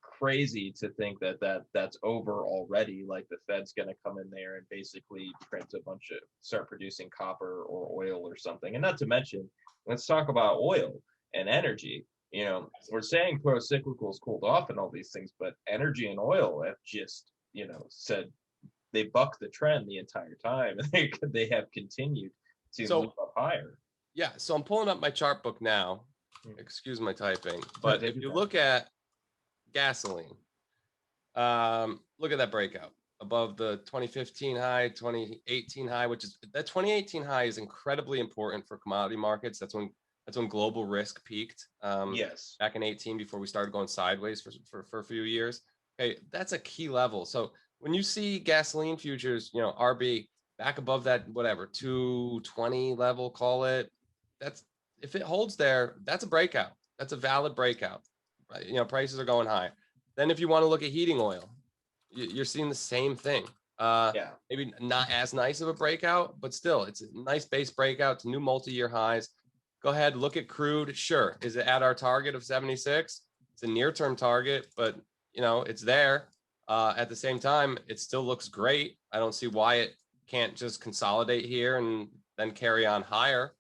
crazy to think that's over already. Like the Fed's going to come in there and basically start producing copper or oil or something. And not to mention, let's talk about oil and energy. We're saying pro-cyclicals cooled off and all these things, but energy and oil have just, said they buck the trend the entire time, and they have continued to move up higher. Yeah. So I'm pulling up my chart book now. Excuse my typing, but if you look at gasoline, look at that breakout above the 2015 high, 2018 high, which is that 2018 high is incredibly important for commodity markets. That's when global risk peaked. Yes. Back in 18, before we started going sideways for a few years. Okay, that's a key level. So when you see gasoline futures, RB back above that, whatever, 220 level, call it, if it holds there, that's a breakout. That's a valid breakout. Right? Prices are going high. Then if you want to look at heating oil, you're seeing the same thing. Maybe not as nice of a breakout, but still, it's a nice base breakout to new multi-year highs. Go ahead, look at crude. Sure. Is it at our target of 76? It's a near-term target, but it's there. At the same time, it still looks great. I don't see why it can't just consolidate here and then carry on higher.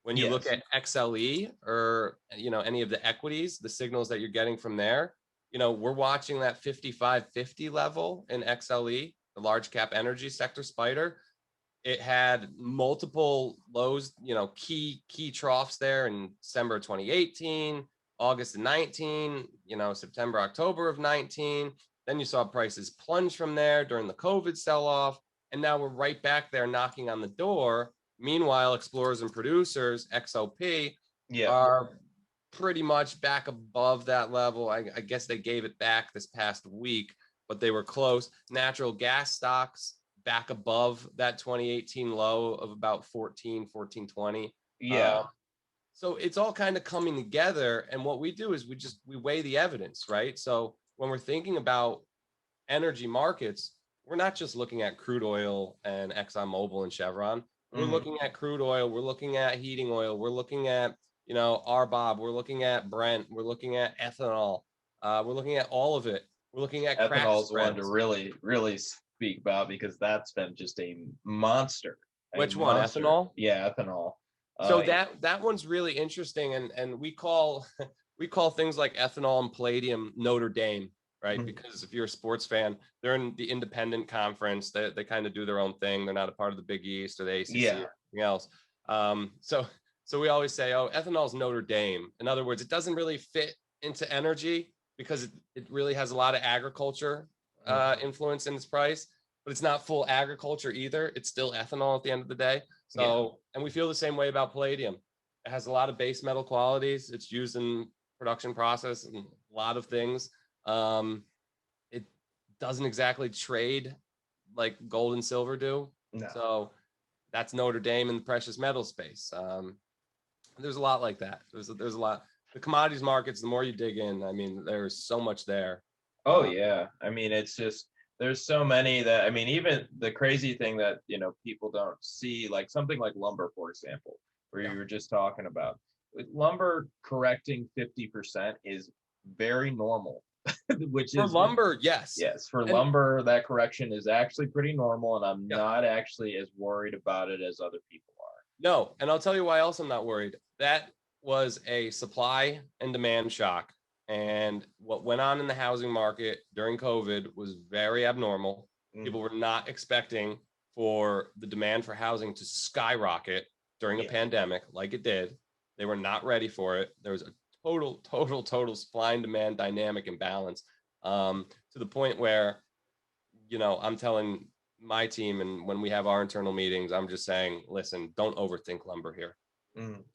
When you look at XLE or, any of the equities, the signals that you're getting from there, we're watching that 55.50 level in XLE, the large cap energy sector spider. It had multiple lows, key troughs there in December 2018, August of 19, September, October of 19. Then you saw prices plunge from there during the COVID sell-off. And now we're right back there knocking on the door. Meanwhile, explorers and producers, XOP, are pretty much back above that level. I guess they gave it back this past week, but they were close. Natural gas stocks back above that 2018 low of about 14.20. Yeah. So it's all kind of coming together. And what we do is we weigh the evidence, right? So when we're thinking about energy markets, we're not just looking at crude oil and ExxonMobil and Chevron. We're looking at crude oil. We're looking at heating oil. We're looking at, RBOB. We're looking at Brent. We're looking at ethanol. We're looking at all of it. We're looking at ethanol's one to really, really speak about, because that's been just a monster. Which one? Ethanol? Yeah, ethanol. So that one's really interesting, and we call things like ethanol and palladium Notre Dame. right? Because if you're a sports fan, they're in the independent conference. They kind of do their own thing. They're not a part of the Big East or the ACC or anything else. So we always say, oh, ethanol is Notre Dame. In other words, it doesn't really fit into energy because it really has a lot of agriculture influence in its price, but it's not full agriculture either. It's still ethanol at the end of the day. So, and we feel the same way about palladium. It has a lot of base metal qualities. It's used in production process and a lot of things. It doesn't exactly trade like gold and silver do. No. So that's Notre Dame in the precious metal space. There's a lot like that. There's a lot. The commodities markets, the more you dig in, I mean, there's so much there. Oh yeah. I mean, it's just, there's so many that, I mean, even the crazy thing that, people don't see, like something like lumber, for example, where you were just talking about. With lumber correcting 50% is very normal, which For is lumber, yes. Yes, for And lumber, that correction is actually pretty normal, and I'm not actually as worried about it as other people are. No, and I'll tell you why else I'm not worried. That was a supply and demand shock. And what went on in the housing market during COVID was very abnormal. People were not expecting for the demand for housing to skyrocket during a pandemic like it did. They were not ready for it. There was a total supply and demand dynamic imbalance, to the point where, I'm telling my team, and when we have our internal meetings, I'm just saying, listen, don't overthink lumber here.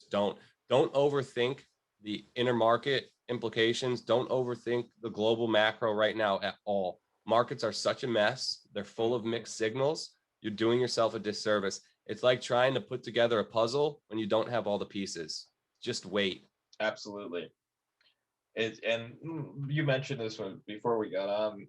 Don't overthink the intermarket implications. Don't overthink the global macro right now at all. Markets are such a mess. They're full of mixed signals. You're doing yourself a disservice. It's like trying to put together a puzzle when you don't have all the pieces. Just wait. Absolutely. And you mentioned this one before we got on,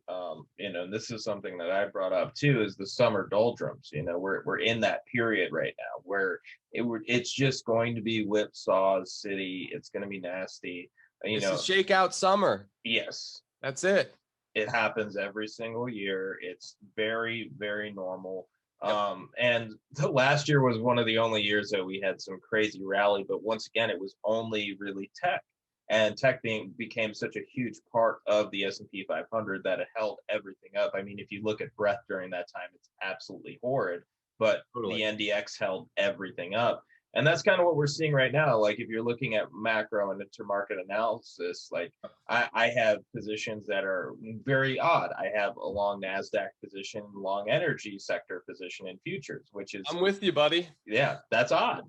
and this is something that I brought up too, is the summer doldrums. We're in that period right now where it's just going to be whipsaw city. It's going to be nasty. It's a shakeout summer. Yes. That's it. It happens every single year. It's very, very normal. Yep. And the last year was one of the only years that we had some crazy rally, but once again, it was only really tech. And tech became such a huge part of the S&P 500 that it held everything up. I mean, if you look at breadth during that time, it's absolutely horrid, but the NDX held everything up. And that's kind of what we're seeing right now. Like if you're looking at macro and intermarket analysis, like I have positions that are very odd. I have a long NASDAQ position, long energy sector position in futures, which is, I'm with you, buddy. Yeah, that's odd,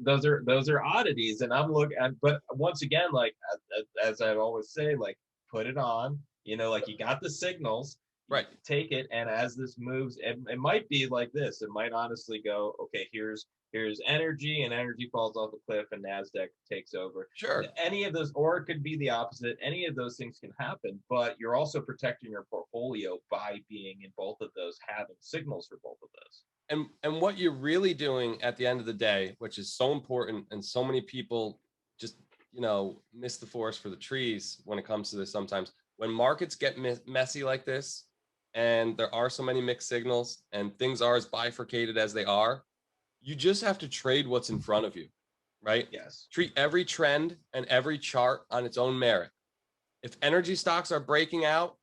those are oddities. And I'm looking at, but once again, like as I always say, like put it on, like you got the signals. Right. Take it, and as this moves, it might be like this. It might honestly go, okay, here's energy, and energy falls off the cliff, and NASDAQ takes over. Sure. Any of those, or it could be the opposite. Any of those things can happen, but you're also protecting your portfolio by being in both of those, having signals for both of those. And what you're really doing at the end of the day, which is so important, and so many people just, miss the forest for the trees when it comes to this sometimes. When markets get messy like this, and there are so many mixed signals and things are as bifurcated as they are, you just have to trade what's in front of you, right? Yes. Treat every trend and every chart on its own merit. If energy stocks are breaking out,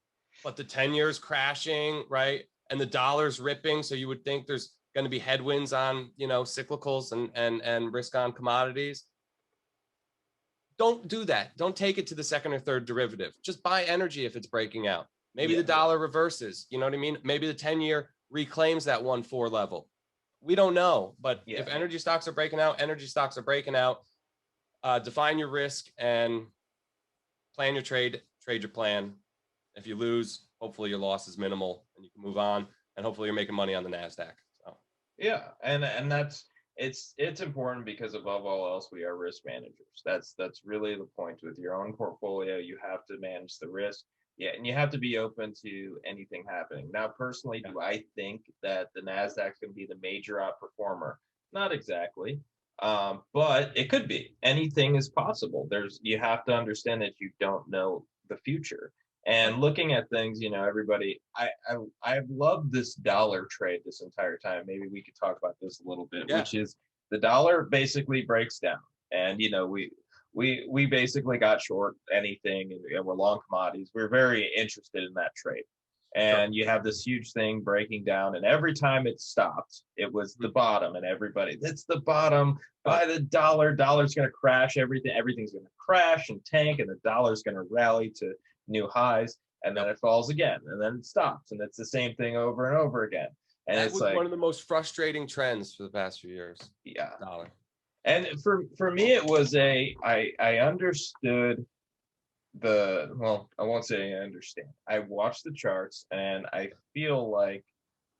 but the 10 years crashing, right? And the dollar's ripping, so you would think there's going to be headwinds on, cyclicals and risk on commodities. Don't do that. Don't take it to the second or third derivative. Just buy energy if it's breaking out. Maybe the dollar reverses, you know what I mean? Maybe the 10-year reclaims that 1.4 level. We don't know, but if energy stocks are breaking out, energy stocks are breaking out. Define your risk and plan your trade your plan. If you lose, hopefully your loss is minimal and you can move on, and hopefully you're making money on the NASDAQ. So. Yeah, and that's, it's important because above all else, we are risk managers. That's really the point. With your own portfolio, you have to manage the risk. Yeah, and you have to be open to anything happening. Now, personally, do I think that the NASDAQ is going to be the major outperformer? Not exactly, but it could be. Anything is possible. You have to understand that you don't know the future. And looking at things, everybody, I've loved this dollar trade this entire time. Maybe we could talk about this a little bit, which is the dollar basically breaks down. And, we basically got short anything, and we're long commodities. We're very interested in that trade. And you have this huge thing breaking down, and every time it stopped, it was the bottom, and everybody, it's the bottom. Buy the dollar's going to crash everything. Everything's going to crash and tank, and the dollar's going to rally to new highs, and then it falls again, and then it stops, and it's the same thing over and over again. And that it's was like one of the most frustrating trends for the past few years. Yeah. Dollar. And for me, it was I understood I won't say I understand. I watched the charts, and I feel like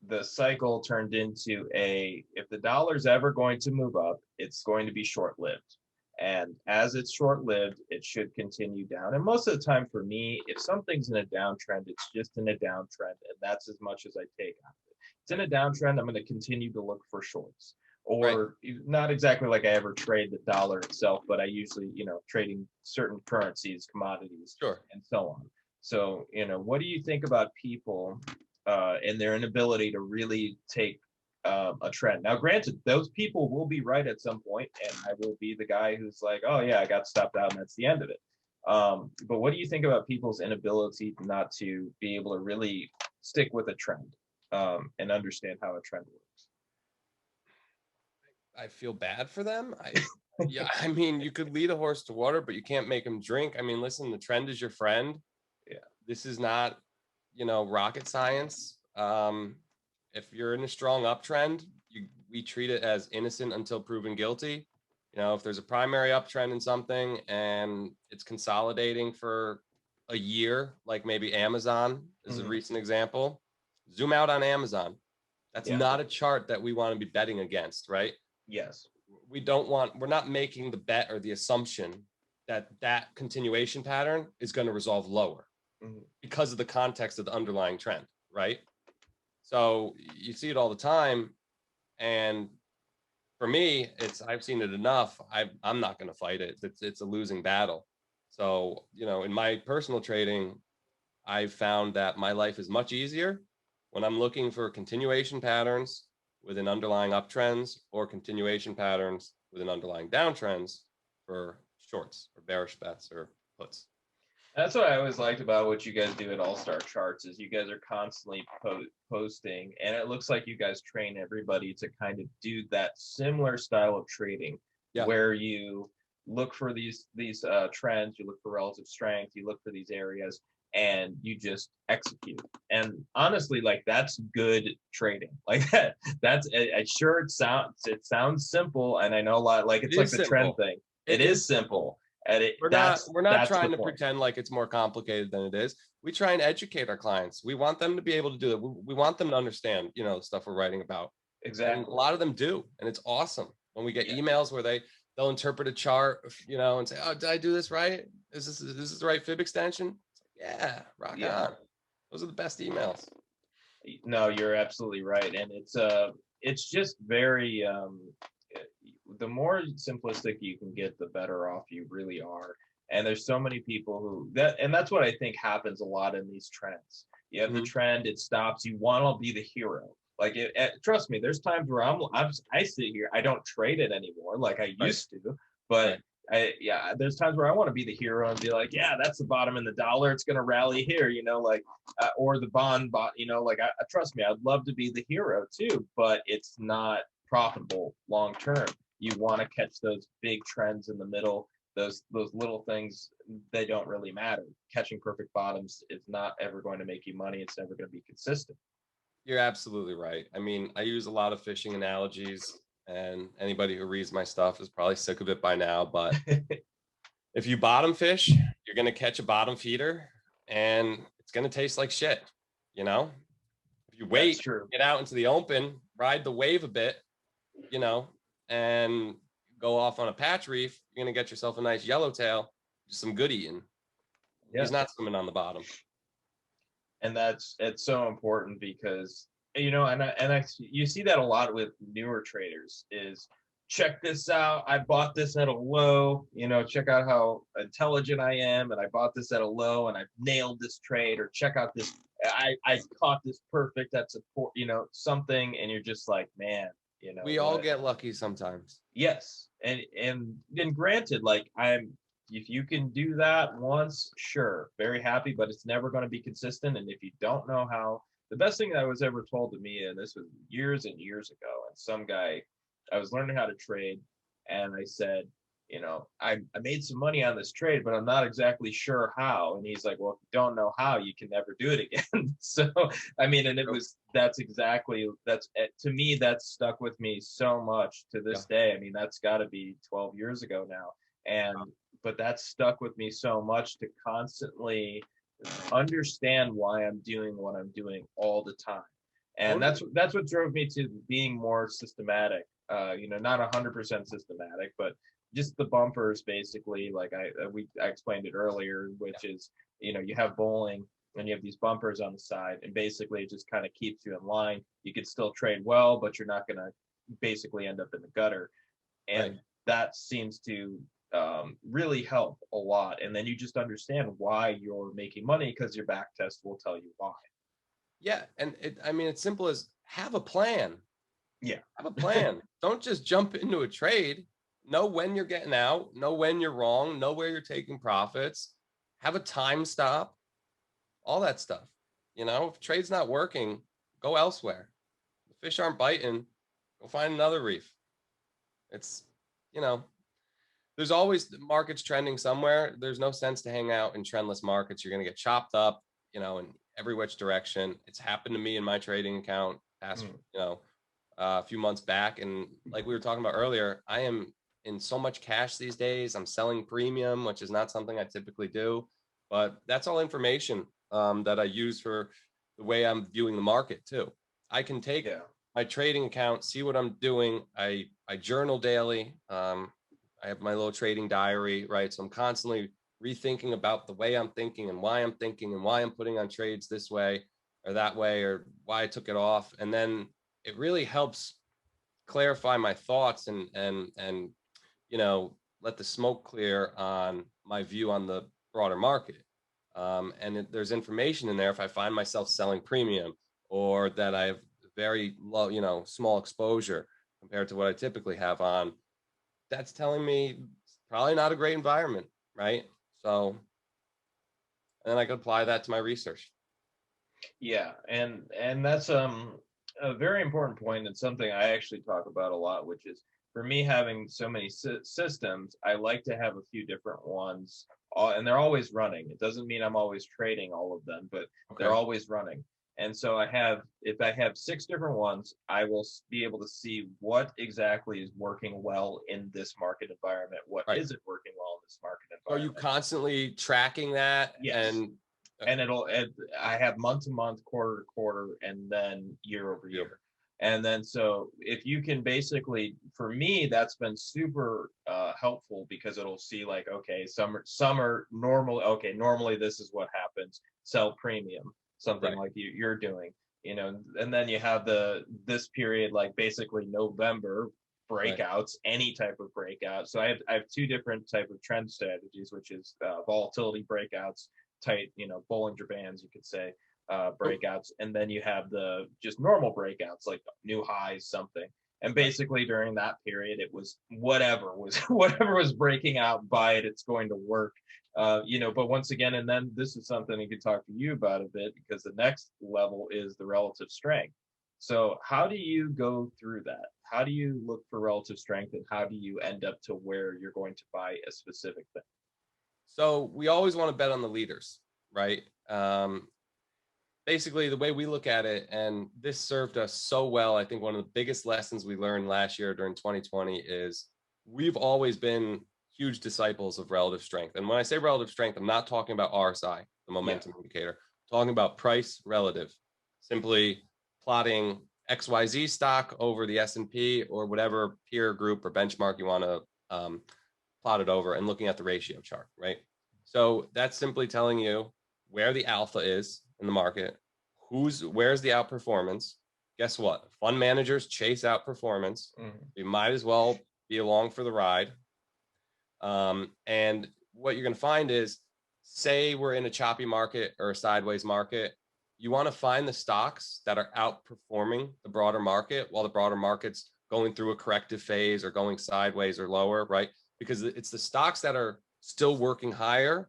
the cycle turned into if the dollar's ever going to move up, it's going to be short-lived. And as it's short-lived, it should continue down. And most of the time for me, if something's in a downtrend, it's just in a downtrend, and that's as much as I take out of it. It's in a downtrend, I'm going to continue to look for shorts. Or not exactly like I ever trade the dollar itself, but I usually, trading certain currencies, commodities, and so on. So, what do you think about people and their inability to really take a trend? Now, granted, those people will be right at some point, and I will be the guy who's like, oh yeah, I got stopped out, and that's the end of it. But what do you think about people's inability not to be able to really stick with a trend and understand how a trend works? I feel bad for them. I mean, you could lead a horse to water, but you can't make him drink. I mean, listen, the trend is your friend. Yeah. This is not, rocket science. If you're in a strong uptrend, we treat it as innocent until proven guilty. If there's a primary uptrend in something and it's consolidating for a year, like maybe Amazon is a recent example, zoom out on Amazon. That's not a chart that we want to be betting against, right? Yes. We're not making the bet or the assumption that continuation pattern is going to resolve lower because of the context of the underlying trend, right? So you see it all the time. And for me, I've seen it enough. I'm not going to fight it. It's a losing battle. So, in my personal trading, I've found that my life is much easier when I'm looking for continuation patterns within underlying uptrends or continuation patterns within underlying downtrends for shorts or bearish bets or puts. That's what I always liked about what you guys do at All Star Charts is you guys are constantly posting, and it looks like you guys train everybody to kind of do that similar style of trading, where you look for these trends, you look for relative strength, you look for these areas, and you just execute. And honestly, like, that's good trading. Like that's sure it sounds simple, and I know a lot, like it's like the trend thing. It is simple. And we're not trying to pretend like it's more complicated than it is. We try and educate our clients. We want them to be able to do it. We want them to understand, the stuff we're writing about. Exactly. And a lot of them do, and it's awesome when we get emails where they'll interpret a chart, and say, "Oh, did I do this right? Is this the right fib extension?" Yeah, rock on. Those are the best emails. No, you're absolutely right, and it's just very the more simplistic you can get, the better off you really are. And there's so many people and that's what I think happens a lot in these trends. You have the trend, it stops, you want to be the hero. Like, trust me, there's times where I sit here, I don't trade it anymore like I used to, but there's times where I want to be the hero and be like, yeah, that's the bottom in the dollar, it's going to rally here, or the bond, trust me, I'd love to be the hero too, but it's not profitable long term. You want to catch those big trends in the middle, those little things, they don't really matter. Catching perfect bottoms is not ever going to make you money. It's never going to be consistent. You're absolutely right. I mean, I use a lot of fishing analogies, and anybody who reads my stuff is probably sick of it by now, but if you bottom fish, you're going to catch a bottom feeder, and it's going to taste like shit, If you wait, get out into the open, ride the wave a bit, and go off on a patch reef, you're going to get yourself a nice yellowtail, just some good eating. He's not swimming on the bottom. And it's so important because, you see that a lot with newer traders is, check this out, I bought this at a low, check out how intelligent I am, and I bought this at a low and I've nailed this trade, or check out this, I caught this perfect at support, something, and you're just like, man, we all get lucky sometimes. Yes. And granted, like, if you can do that once, sure, very happy, but it's never going to be consistent. And if you don't know how, the best thing that was ever told to me, and this was years and years ago, and some guy, I was learning how to trade, and I said, I made some money on this trade, but I'm not exactly sure how. And he's like, well, if you don't know how, you can never do it again. So, I mean, and to me, that's stuck with me so much to this day. I mean, that's got to be 12 years ago now. But that's stuck with me so much to constantly understand why I'm doing what I'm doing all the time. And that's what drove me to being more systematic. Not 100% systematic, but just the bumpers, basically, like I explained it earlier, which is, you have bowling and you have these bumpers on the side, and basically it just kind of keeps you in line. You could still trade well, but you're not going to basically end up in the gutter. And that seems to really help a lot. And then you just understand why you're making money, because your back test will tell you why. Yeah. And it's simple as have a plan. Yeah. Have a plan. Don't just jump into a trade. Know when you're getting out, know when you're wrong, know where you're taking profits, have a time stop, all that stuff. If trade's not working, go elsewhere. The fish aren't biting, go find another reef. It's, there's always the markets trending somewhere. There's no sense to hang out in trendless markets. You're going to get chopped up, in every which direction. It's happened to me in my trading account past, a few months back. And like we were talking about earlier, I am in so much cash these days. I'm selling premium, which is not something I typically do, but that's all information that I use for the way I'm viewing the market too. I can take my trading account, see what I'm doing. I journal daily. I have my little trading diary, right? So I'm constantly rethinking about the way I'm thinking and why I'm putting on trades this way or that way, or why I took it off. And then it really helps clarify my thoughts and let the smoke clear on my view on the broader market. There's information in there if I find myself selling premium, or that I have very low, small exposure compared to what I typically have on. That's telling me it's probably not a great environment, right? So, and then I could apply that to my research. Yeah, and that's a very important point, and something I actually talk about a lot, which is, for me, having so many systems, I like to have a few different ones, and they're always running. It doesn't mean I'm always trading all of them, but they're always running. And so if I have 6 different ones, I will be able to see what exactly is working well in this market environment, what isn't working well in this market environment. Are you constantly tracking that? Yes. And I have month to month, quarter to quarter, and then year over year. And then, so if you can basically, for me, that's been super helpful, because it'll see like, okay, some are normal. Okay, normally this is what happens. Sell premium, something like you're doing, and then you have this period, like basically November breakouts, any type of breakout. So I have 2 different type of trend strategies, which is volatility breakouts, tight, Bollinger Bands, you could say, breakouts, and then you have the just normal breakouts, like new highs, something. And basically during that period, it was whatever was breaking out, buy it, it's going to work. But once again, and then this is something I could talk to you about a bit, because the next level is the relative strength. So how do you go through that? How do you look for relative strength, and how do you end up to where you're going to buy a specific thing? So we always want to bet on the leaders, right? Basically, the way we look at it, and this served us so well, I think one of the biggest lessons we learned last year during 2020 is we've always been huge disciples of relative strength. And when I say relative strength, I'm not talking about RSI, the momentum indicator. I'm talking about price relative, simply plotting XYZ stock over the S&P or whatever peer group or benchmark you want to plot it over, and looking at the ratio chart, right? So that's simply telling you where the alpha is in the market, where's the outperformance. Guess what? Fund managers chase outperformance. You might as well be along for the ride. And what you're going to find is, say we're in a choppy market or a sideways market, you want to find the stocks that are outperforming the broader market while the broader market's going through a corrective phase or going sideways or lower, right? Because it's the stocks that are still working higher,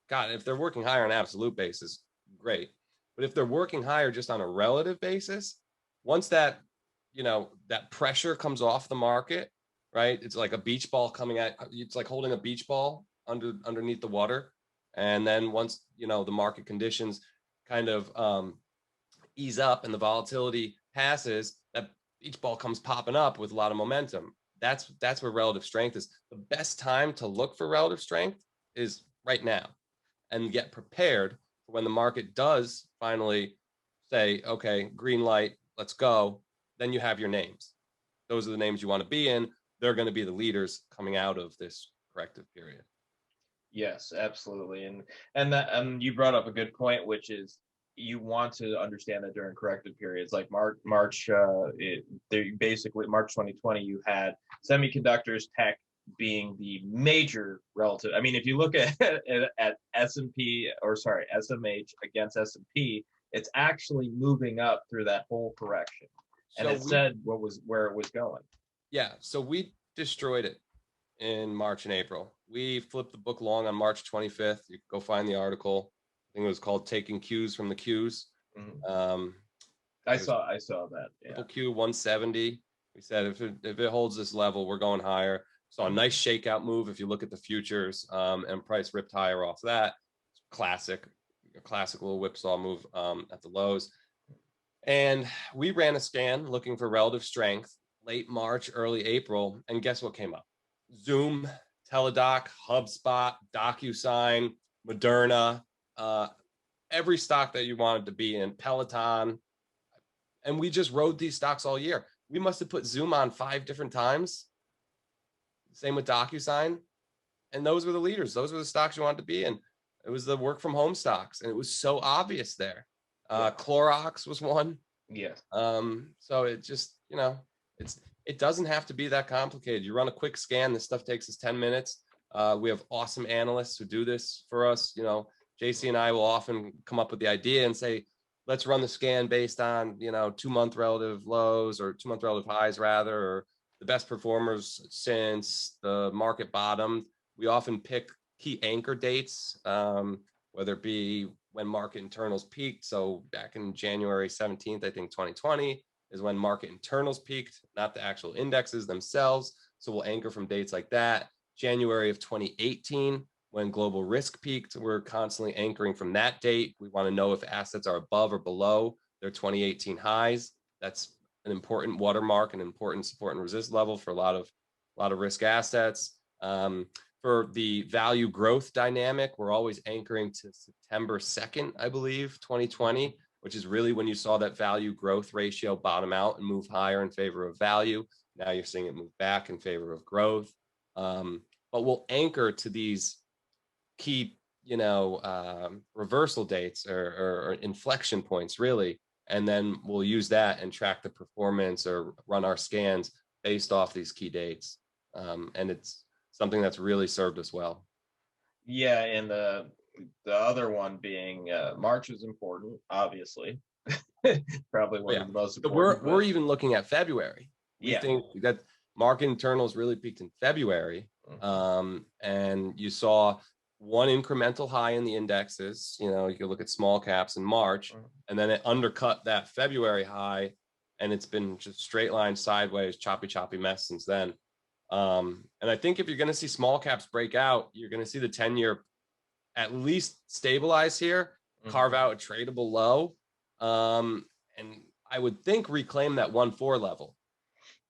God, if they're working higher on an absolute basis, great. But if they're working higher just on a relative basis, once that, that pressure comes off the market, right? It's like a beach ball coming at, it's like holding a beach ball underneath the water. And then once, the market conditions kind of ease up and the volatility passes, that beach ball comes popping up with a lot of momentum. That's where relative strength is. The best time to look for relative strength is right now, and get prepared for when the market does finally say, okay, green light, let's go. Then you have your names. Those are the names you want to be in. They're going to be the leaders coming out of this corrective period. Yes, absolutely. And you brought up a good point, which is you want to understand that during corrective periods like March basically March 2020, you had semiconductors, tech being the major relative. I mean, if you look at S&P, or sorry, SMH against S&P, it's actually moving up through that whole correction. And it said where it was going. Yeah, so we destroyed it in March and April. We flipped the book long on March 25th. You can go find the article. I think it was called "Taking Cues from the Qs." Mm-hmm. I saw that. Yeah. Triple Q 170. We said if it holds this level, we're going higher. Saw a nice shakeout move if you look at the futures, and price ripped higher off that. A classic little whipsaw move at the lows. And we ran a scan looking for relative strength late March, early April, and guess what came up? Zoom, Teladoc, HubSpot, DocuSign, Moderna, every stock that you wanted to be in, Peloton. And we just rode these stocks all year. We must have put Zoom on 5 different times. Same with DocuSign. And those were the leaders. Those were the stocks you wanted to be in. It was the work from home stocks. And it was so obvious there. Clorox was one. Yes. So it just, it doesn't have to be that complicated. You run a quick scan. This stuff takes us 10 minutes. We have awesome analysts who do this for us. JC and I will often come up with the idea and say, let's run the scan based on, 2-month relative lows or 2-month relative highs rather, or the best performers since the market bottomed. We often pick key anchor dates, whether it be when market internals peaked. So back in January 17th, I think 2020 is when market internals peaked, not the actual indexes themselves. So we'll anchor from dates like that. January of 2018, when global risk peaked, we're constantly anchoring from that date. We want to know if assets are above or below their 2018 highs. That's an important watermark, an important support and resist level for a lot of risk assets. For the value growth dynamic, we're always anchoring to September 2nd, I believe, 2020, which is really when you saw that value growth ratio bottom out and move higher in favor of value. Now you're seeing it move back in favor of growth. But we'll anchor to these key, reversal dates or inflection points, really. And then we'll use that and track the performance or run our scans based off these key dates. And it's something that's really served us well. Yeah, and the other one being March is important, obviously. Probably one of the most important. We're even looking at February. We think that market internals really peaked in February. And you saw one incremental high in the indexes. You can look at small caps in March, and then it undercut that February high, and it's been just straight line sideways, choppy mess since then. And I think if you're going to see small caps break out, you're going to see the 10-year at least stabilize here, carve out a tradable low, and I would think reclaim that 1.4 level.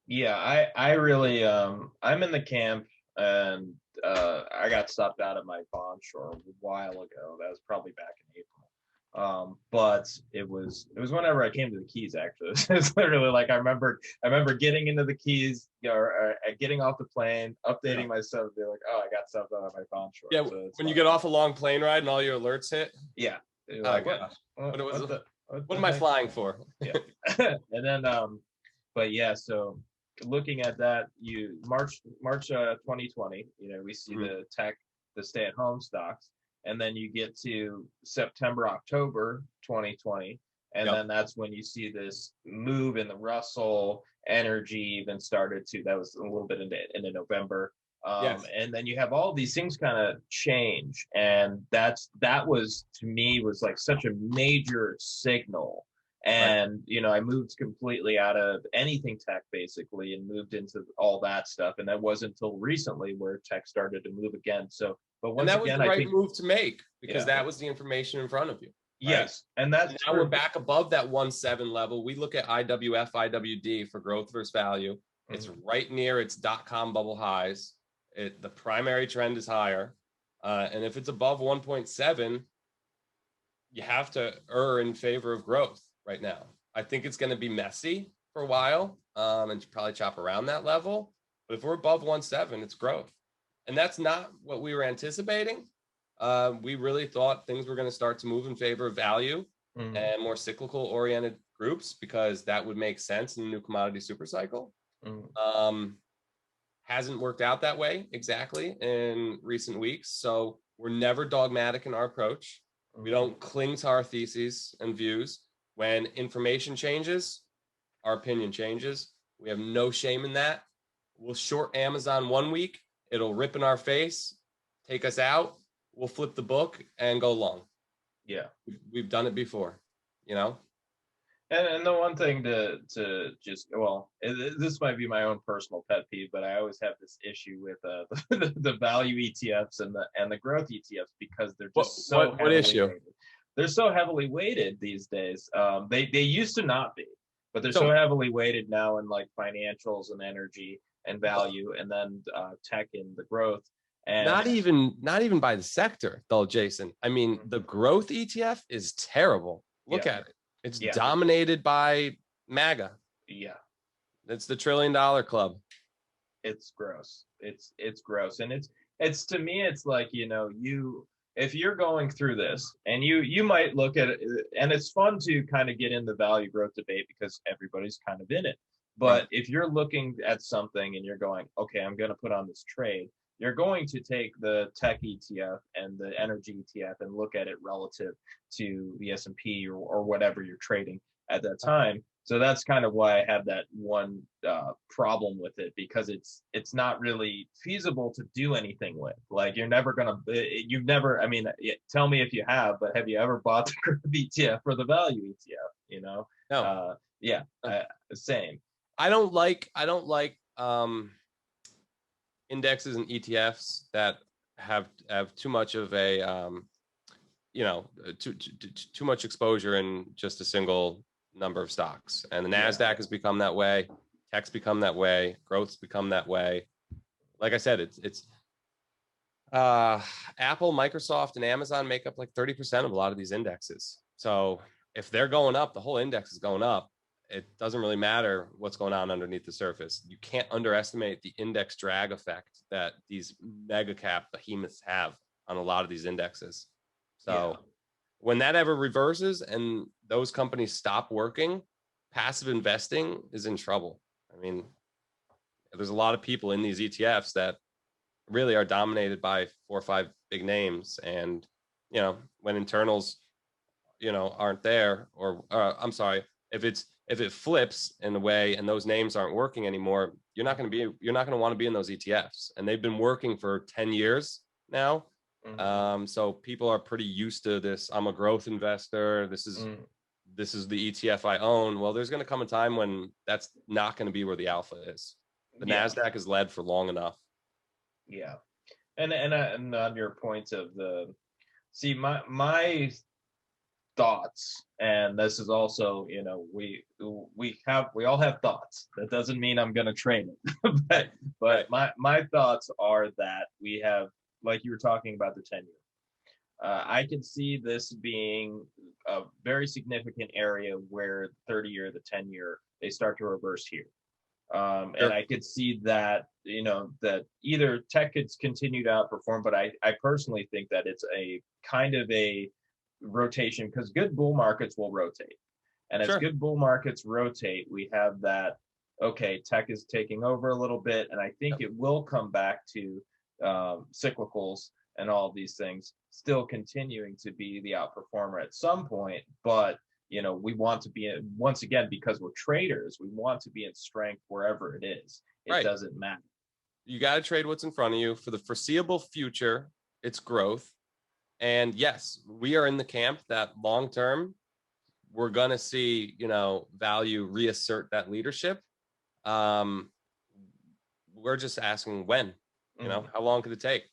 Yeah, I really I'm in the camp, and I got stopped out of my bond short a while ago. That was probably back in April. But it was whenever I came to the Keys, actually. It's literally like I remember getting into the Keys, or getting off the plane, updating myself, be like, oh, I got stuff out of my bond short. Yeah, so when you get off a long plane ride and all your alerts hit. Yeah. Like, what am I flying for? Yeah. And then but yeah, so looking at that, March 2020, we see the tech, the stay-at-home stocks. And then you get to September, October 2020, and then that's when you see this move in the Russell. Energy even started to, that was a little bit into November. Yes. And then you have all these things kind of change, and that was, to me, was like such a major signal. Right. And I moved completely out of anything tech basically and moved into all that stuff, and that wasn't until recently where tech started to move again. So, but And once that was again, the I right think, move to make, because yeah, that was the information in front of you. Right? yes, and that's And now we're back above that 1.7 level. We look at IWF, IWD for growth versus value. It's right near its .com bubble highs. The primary trend is higher. And if it's above 1.7, you have to err in favor of growth right now. I think it's going to be messy for a while, and probably chop around that level. But if we're above 1.7, it's growth. And that's not what we were anticipating. We really thought things were going to start to move in favor of value and more cyclical oriented groups, because that would make sense in a new commodity super cycle. Hasn't worked out that way exactly in recent weeks. So we're never dogmatic in our approach. We don't cling to our theses and views. When information changes, our opinion changes. We have no shame in that. We'll short Amazon 1 week. It'll rip in our face, take us out. We'll flip the book and go long. Yeah. We've done it before, you know? And the one thing to just, well, this might be my own personal pet peeve, but I always have this issue with the value ETFs and the growth ETFs, because they're just what issue? weighted. They're so heavily weighted these days. They used to not be, but they're so heavily weighted now in like financials and energy and value, and then tech and the growth. And not even by the sector though, Jason. I mean, the growth ETF is terrible. Look at it. It's dominated by MAGA. Yeah. It's the $1 trillion club. It's gross. It's gross. And it's to me, it's like, if you're going through this and you might look at it, and it's fun to kind of get in the value growth debate because everybody's kind of in it. But if you're looking at something and you're going, okay, I'm going to put on this trade, you're going to take the tech ETF and the energy ETF and look at it relative to the S&P or whatever you're trading at that time. So that's kind of why I have that one problem with it, because it's not really feasible to do anything with. Like, you've never, I mean, tell me if you have, but have you ever bought the growth ETF or the value ETF? No. Same. I don't like indexes and ETFs that have too much of a too much exposure in just a single number of stocks. And the NASDAQ has become that way. Tech's become that way. Growth's become that way. Like I said, it's Apple, Microsoft, and Amazon make up like 30% of a lot of these indexes. So if they're going up, the whole index is going up. It doesn't really matter what's going on underneath the surface. You can't underestimate the index drag effect that these mega cap behemoths have on a lot of these indexes. So when that ever reverses and those companies stop working, passive investing is in trouble. I mean, there's a lot of people in these ETFs that really are dominated by 4 or 5 big names. And, when internals, aren't there, or I'm sorry, if it flips in a way and those names aren't working anymore, you're not going to want to be in those ETFs. And they've been working for 10 years now. So people are pretty used to this. I'm a growth investor. This is the ETF I own. Well, there's going to come a time when that's not going to be where the alpha is. The NASDAQ has led for long enough. Yeah. And on your point of my thoughts, and this is also, we all have thoughts. That doesn't mean I'm going to trade it. but my thoughts are that we have, like you were talking about, the 10-year. I can see this being a very significant area where the 30-year, the 10-year, they start to reverse here. And I could see that, that either tech could continue to outperform, but I personally think that it's a kind of a rotation, because good bull markets will rotate. And as good bull markets rotate, we have that, okay, tech is taking over a little bit, and I think it will come back to cyclicals and all of these things still continuing to be the outperformer at some point. But we want to be once again, because we're traders, we want to be in strength wherever it is. It doesn't matter. You got to trade what's in front of you for the foreseeable future. It's growth. And yes, we are in the camp that long term, we're going to see, value reassert that leadership. We're just asking when, how long could it take?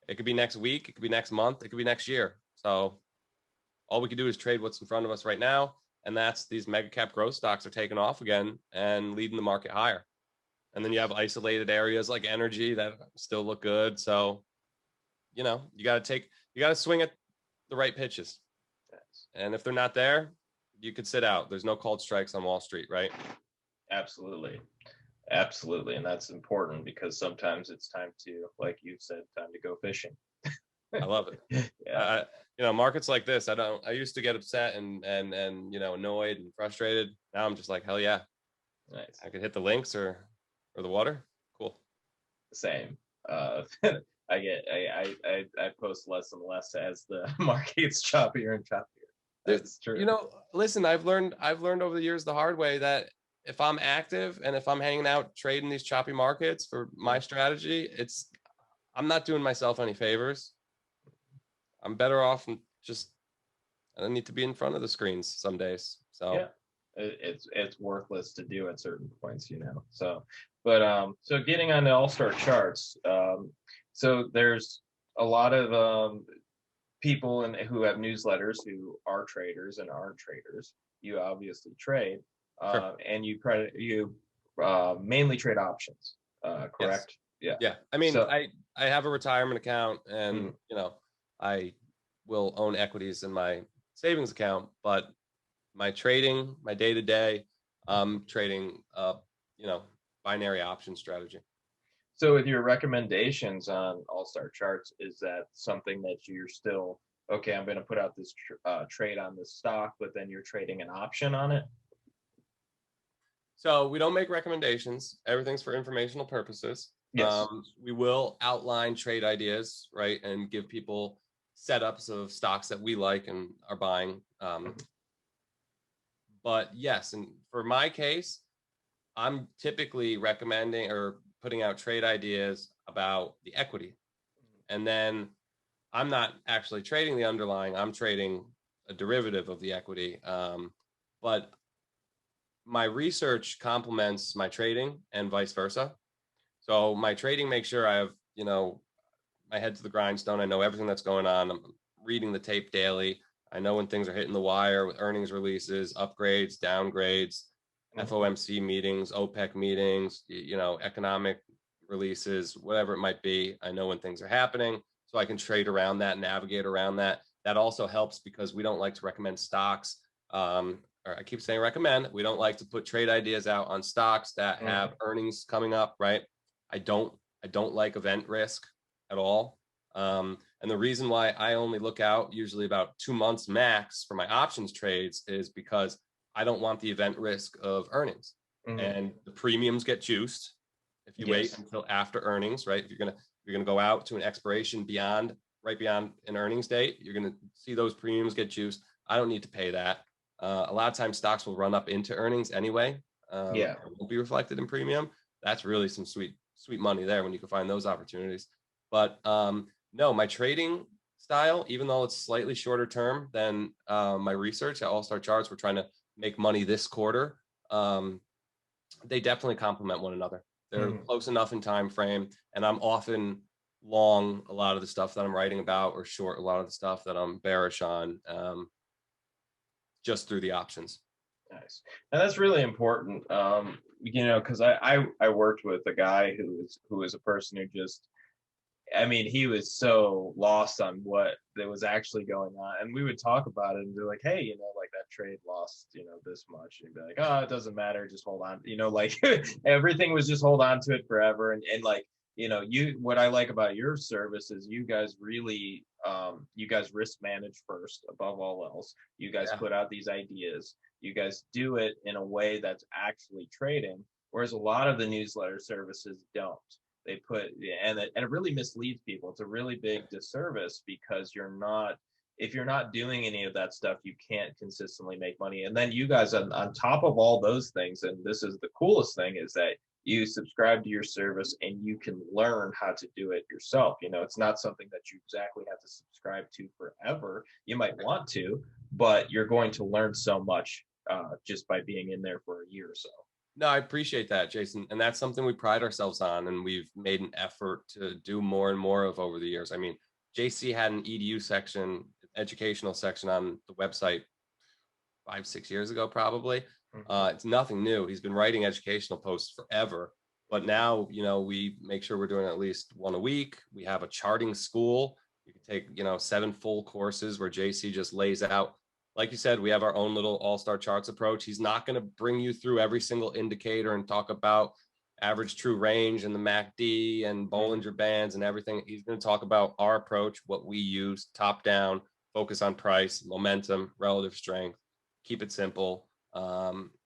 It could be next week. It could be next month. It could be next year. So all we can do is trade what's in front of us right now. And that's these mega cap growth stocks are taking off again and leading the market higher. And then you have isolated areas like energy that still look good. So, you got to swing at the right pitches. And if they're not there, you could sit out. There's no called strikes on Wall Street, right? Absolutely. And that's important because sometimes it's time to, like you said, time to go fishing. I love it. Yeah. Markets like this, I used to get upset and annoyed and frustrated. Now I'm just like, hell yeah. Nice. I could hit the links or the water. Cool. Same. I post less and less as the market gets choppier and choppier. That's true. Listen, I've learned over the years the hard way that if I'm active and if I'm hanging out trading these choppy markets for my strategy, I'm not doing myself any favors. I'm better off and I need to be in front of the screens some days. So yeah, it's worthless to do at certain points, So, but so getting on the all-star charts, so there's a lot of people who have newsletters who are traders and aren't traders. You obviously trade, sure. And you mainly trade options, correct? Yes. Yeah. I mean, I have a retirement account, and I will own equities in my savings account, but my trading, my day-to-day, trading, binary option strategy. So with your recommendations on all-star charts, is that something that you're still, okay, I'm going to put out this trade on this stock, but then you're trading an option on it? So we don't make recommendations. Everything's for informational purposes. Yes. We will outline trade ideas, right, and give people setups of stocks that we like and are buying. But yes, and for my case, I'm typically recommending or putting out trade ideas about the equity. And then I'm not actually trading the underlying, I'm trading a derivative of the equity. But my research complements my trading and vice versa. So my trading makes sure I have, my head to the grindstone. I know everything that's going on. I'm reading the tape daily. I know when things are hitting the wire with earnings releases, upgrades, downgrades, FOMC meetings, OPEC meetings, economic releases, whatever it might be. I know when things are happening, so I can trade around that, navigate around that. That also helps because we don't like to recommend stocks. Or I keep saying recommend. We don't like to put trade ideas out on stocks that have earnings coming up, right? I don't like event risk at all. And the reason why I only look out usually about 2 months max for my options trades is because I don't want the event risk of earnings. And the premiums get juiced if you wait until after earnings, right? If you're gonna go out to an expiration right beyond an earnings date, you're gonna see those premiums get juiced. I don't need to pay that. A lot of times stocks will run up into earnings anyway. It won't be reflected in premium. That's really some sweet money there when you can find those opportunities. But no, my trading style, even though it's slightly shorter term than my research at All Star Charts, we're trying to make money this quarter. They definitely complement one another. They're close enough in time frame, and I'm often long a lot of the stuff that I'm writing about, or short a lot of the stuff that I'm bearish on, just through the options. Nice, and that's really important, because I worked with a guy who was a person who just, he was so lost on what that was actually going on. And we would talk about it and be like, hey, like that trade lost, this much. And you'd be like, oh, it doesn't matter. Just hold on. Like everything was just hold on to it forever. And like, what I like about your service is you guys really, you guys risk manage first above all else. You guys put out these ideas. You guys do it in a way that's actually trading, whereas a lot of the newsletter services don't. They put, and it really misleads people. It's a really big disservice because if you're not doing any of that stuff, you can't consistently make money. And then you guys on top of all those things, and this is the coolest thing, is that you subscribe to your service and you can learn how to do it yourself. It's not something that you exactly have to subscribe to forever. You might want to, but you're going to learn so much just by being in there for a year or so. No, I appreciate that, Jason. And that's something we pride ourselves on, and we've made an effort to do more and more of over the years. I mean, JC had an EDU section, educational section on the website 5-6 years ago, probably. It's nothing new. He's been writing educational posts forever, but now, we make sure we're doing at least one a week. We have a charting school. You can take, 7 full courses where JC just lays out, like you said, we have our own little all-star charts approach. He's not going to bring you through every single indicator and talk about average true range and the MACD and Bollinger Bands and everything. He's going to talk about our approach, what we use, top down, focus on price, momentum, relative strength, keep it simple.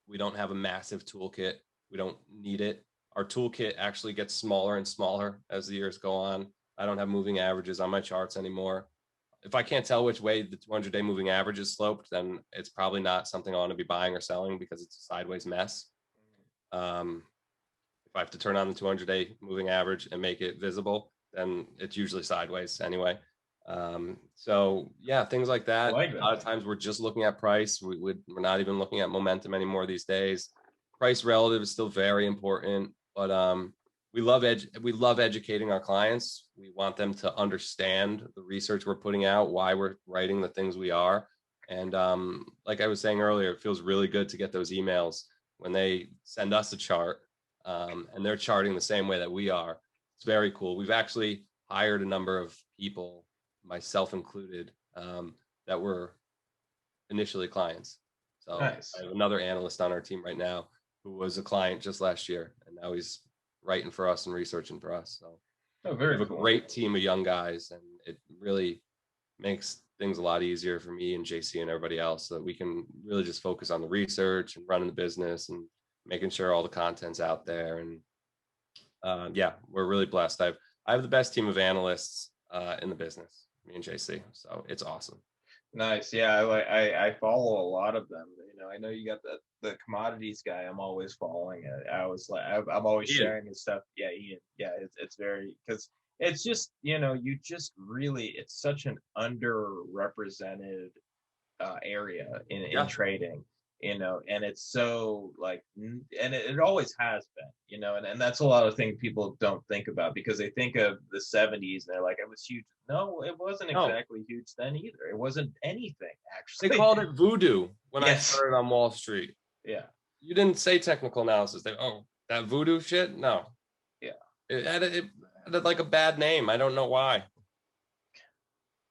We don't have a massive toolkit. We don't need it. Our toolkit actually gets smaller and smaller as the years go on. I don't have moving averages on my charts anymore. If I can't tell which way the 200-day moving average is sloped, then it's probably not something I want to be buying or selling because it's a sideways mess. If I have to turn on the 200-day moving average and make it visible, then it's usually sideways anyway. So yeah, things like that. I like that. A lot of times we're just looking at price. We're not even looking at momentum anymore these days. Price relative is still very important, but we love educating our clients. We want them to understand the research we're putting out, why we're writing the things we are. And like I was saying earlier, it feels really good to get those emails when they send us a chart and they're charting the same way that we are. It's very cool. We've actually hired a number of people, myself included, that were initially clients. So Nice. I have another analyst on our team right now who was a client just last year, and now he's writing for us and researching for us. So Very we have cool. a great team of young guys, and it really makes things a lot easier for me and JC and everybody else, so that we can really just focus on the research and running the business and making sure all the content's out there. And yeah, we're really blessed. I have the best team of analysts in the business, me and JC. So it's awesome. Nice. Yeah, I follow a lot of them. I know you got the commodities guy. I'm always following it. I'm always Ian. sharing his stuff. Yeah, Ian. Yeah, it's very, because it's just you just really, it's such an underrepresented area in trading. And it's so and it always has been, and that's a lot of things people don't think about, because they think of the 70s and they're like, it was huge. No, it wasn't exactly huge then either. It wasn't anything, actually. They called it voodoo when I Yes. started on Wall Street. Yeah. You didn't say technical analysis. That voodoo shit? No. Yeah. It had like a bad name. I don't know why.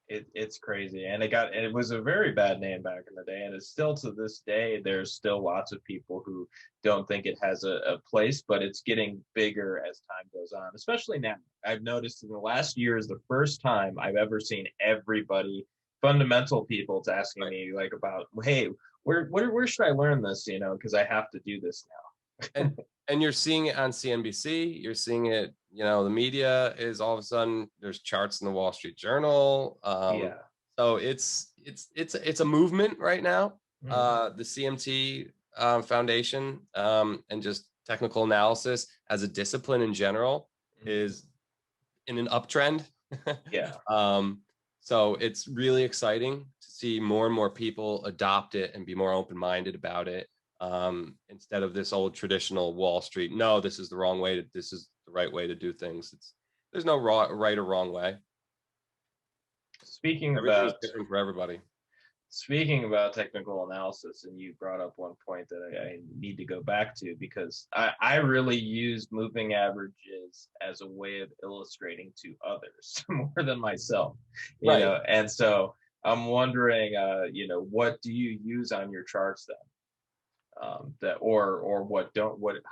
It's crazy, and it was a very bad name back in the day, and it's still to this day. There's still lots of people who don't think it has a place, but it's getting bigger as time goes on, especially now. I've noticed in the last year is the first time I've ever seen everybody, fundamental people, to asking me about, hey, where should I learn this, because I have to do this now. And you're seeing it on CNBC. You're seeing it, the media is all of a sudden, there's charts in the Wall Street Journal. Yeah. So it's a movement right now. Mm-hmm. The CMT Foundation and just technical analysis as a discipline in general is in an uptrend. Yeah. So it's really exciting to see more and more people adopt it and be more open-minded about it. Instead of this old traditional Wall Street, no, this is the wrong way this is the right way to do things. There's no right or wrong way. Everything's different for everybody. Speaking about technical analysis, and you brought up one point that I need to go back to, because I really use moving averages as a way of illustrating to others more than myself, Right. And so I'm wondering, what do you use on your charts then?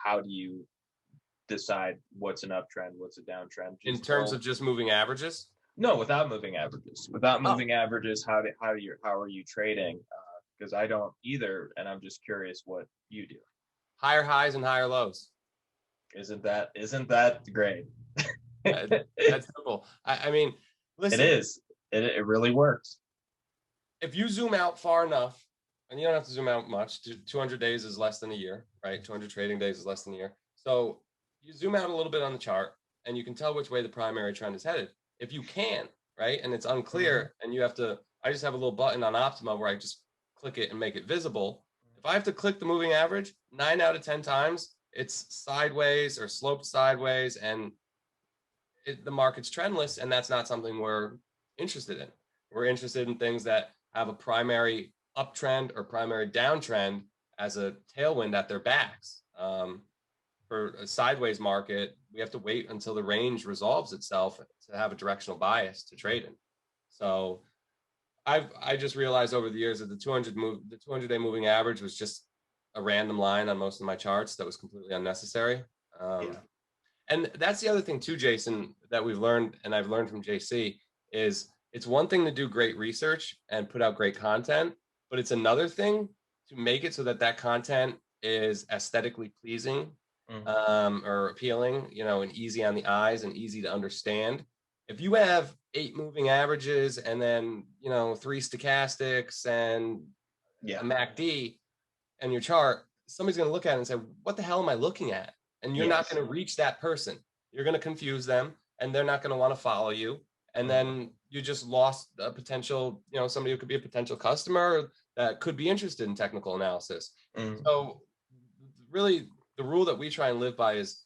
How do you decide what's an uptrend, what's a downtrend? In terms of just moving averages? No, without moving averages. Without moving averages, how are you trading? Because I don't either, and I'm just curious what you do. Higher highs and higher lows. Isn't that great? That's simple. I mean, listen. It is. It really works. If you zoom out far enough, and you don't have to zoom out much, 200 days is less than a year, right? 200 trading days is less than a year. So you zoom out a little bit on the chart and you can tell which way the primary trend is headed. If you can't, right, and it's unclear, and you have to, I just have a little button on Optima where I just click it and make it visible. If I have to click the moving average, 9 out of 10 times, it's sideways or sloped sideways, and the market's trendless, and that's not something we're interested in. We're interested in things that have a primary uptrend or primary downtrend as a tailwind at their backs. For a sideways market, we have to wait until the range resolves itself to have a directional bias to trade in. So I just realized over the years that the 200-day moving average was just a random line on most of my charts that was completely unnecessary. And that's the other thing too, Jason, that we've learned, and I've learned from JC, is it's one thing to do great research and put out great content, but it's another thing to make it so that that content is aesthetically pleasing, or appealing, and easy on the eyes and easy to understand. If you have 8 moving averages and then, 3 stochastics and a MACD and your chart, somebody's going to look at it and say, what the hell am I looking at? And you're not going to reach that person. You're going to confuse them, and they're not going to want to follow you. And then you just lost a potential, somebody who could be a potential customer that could be interested in technical analysis. So really, the rule that we try and live by is,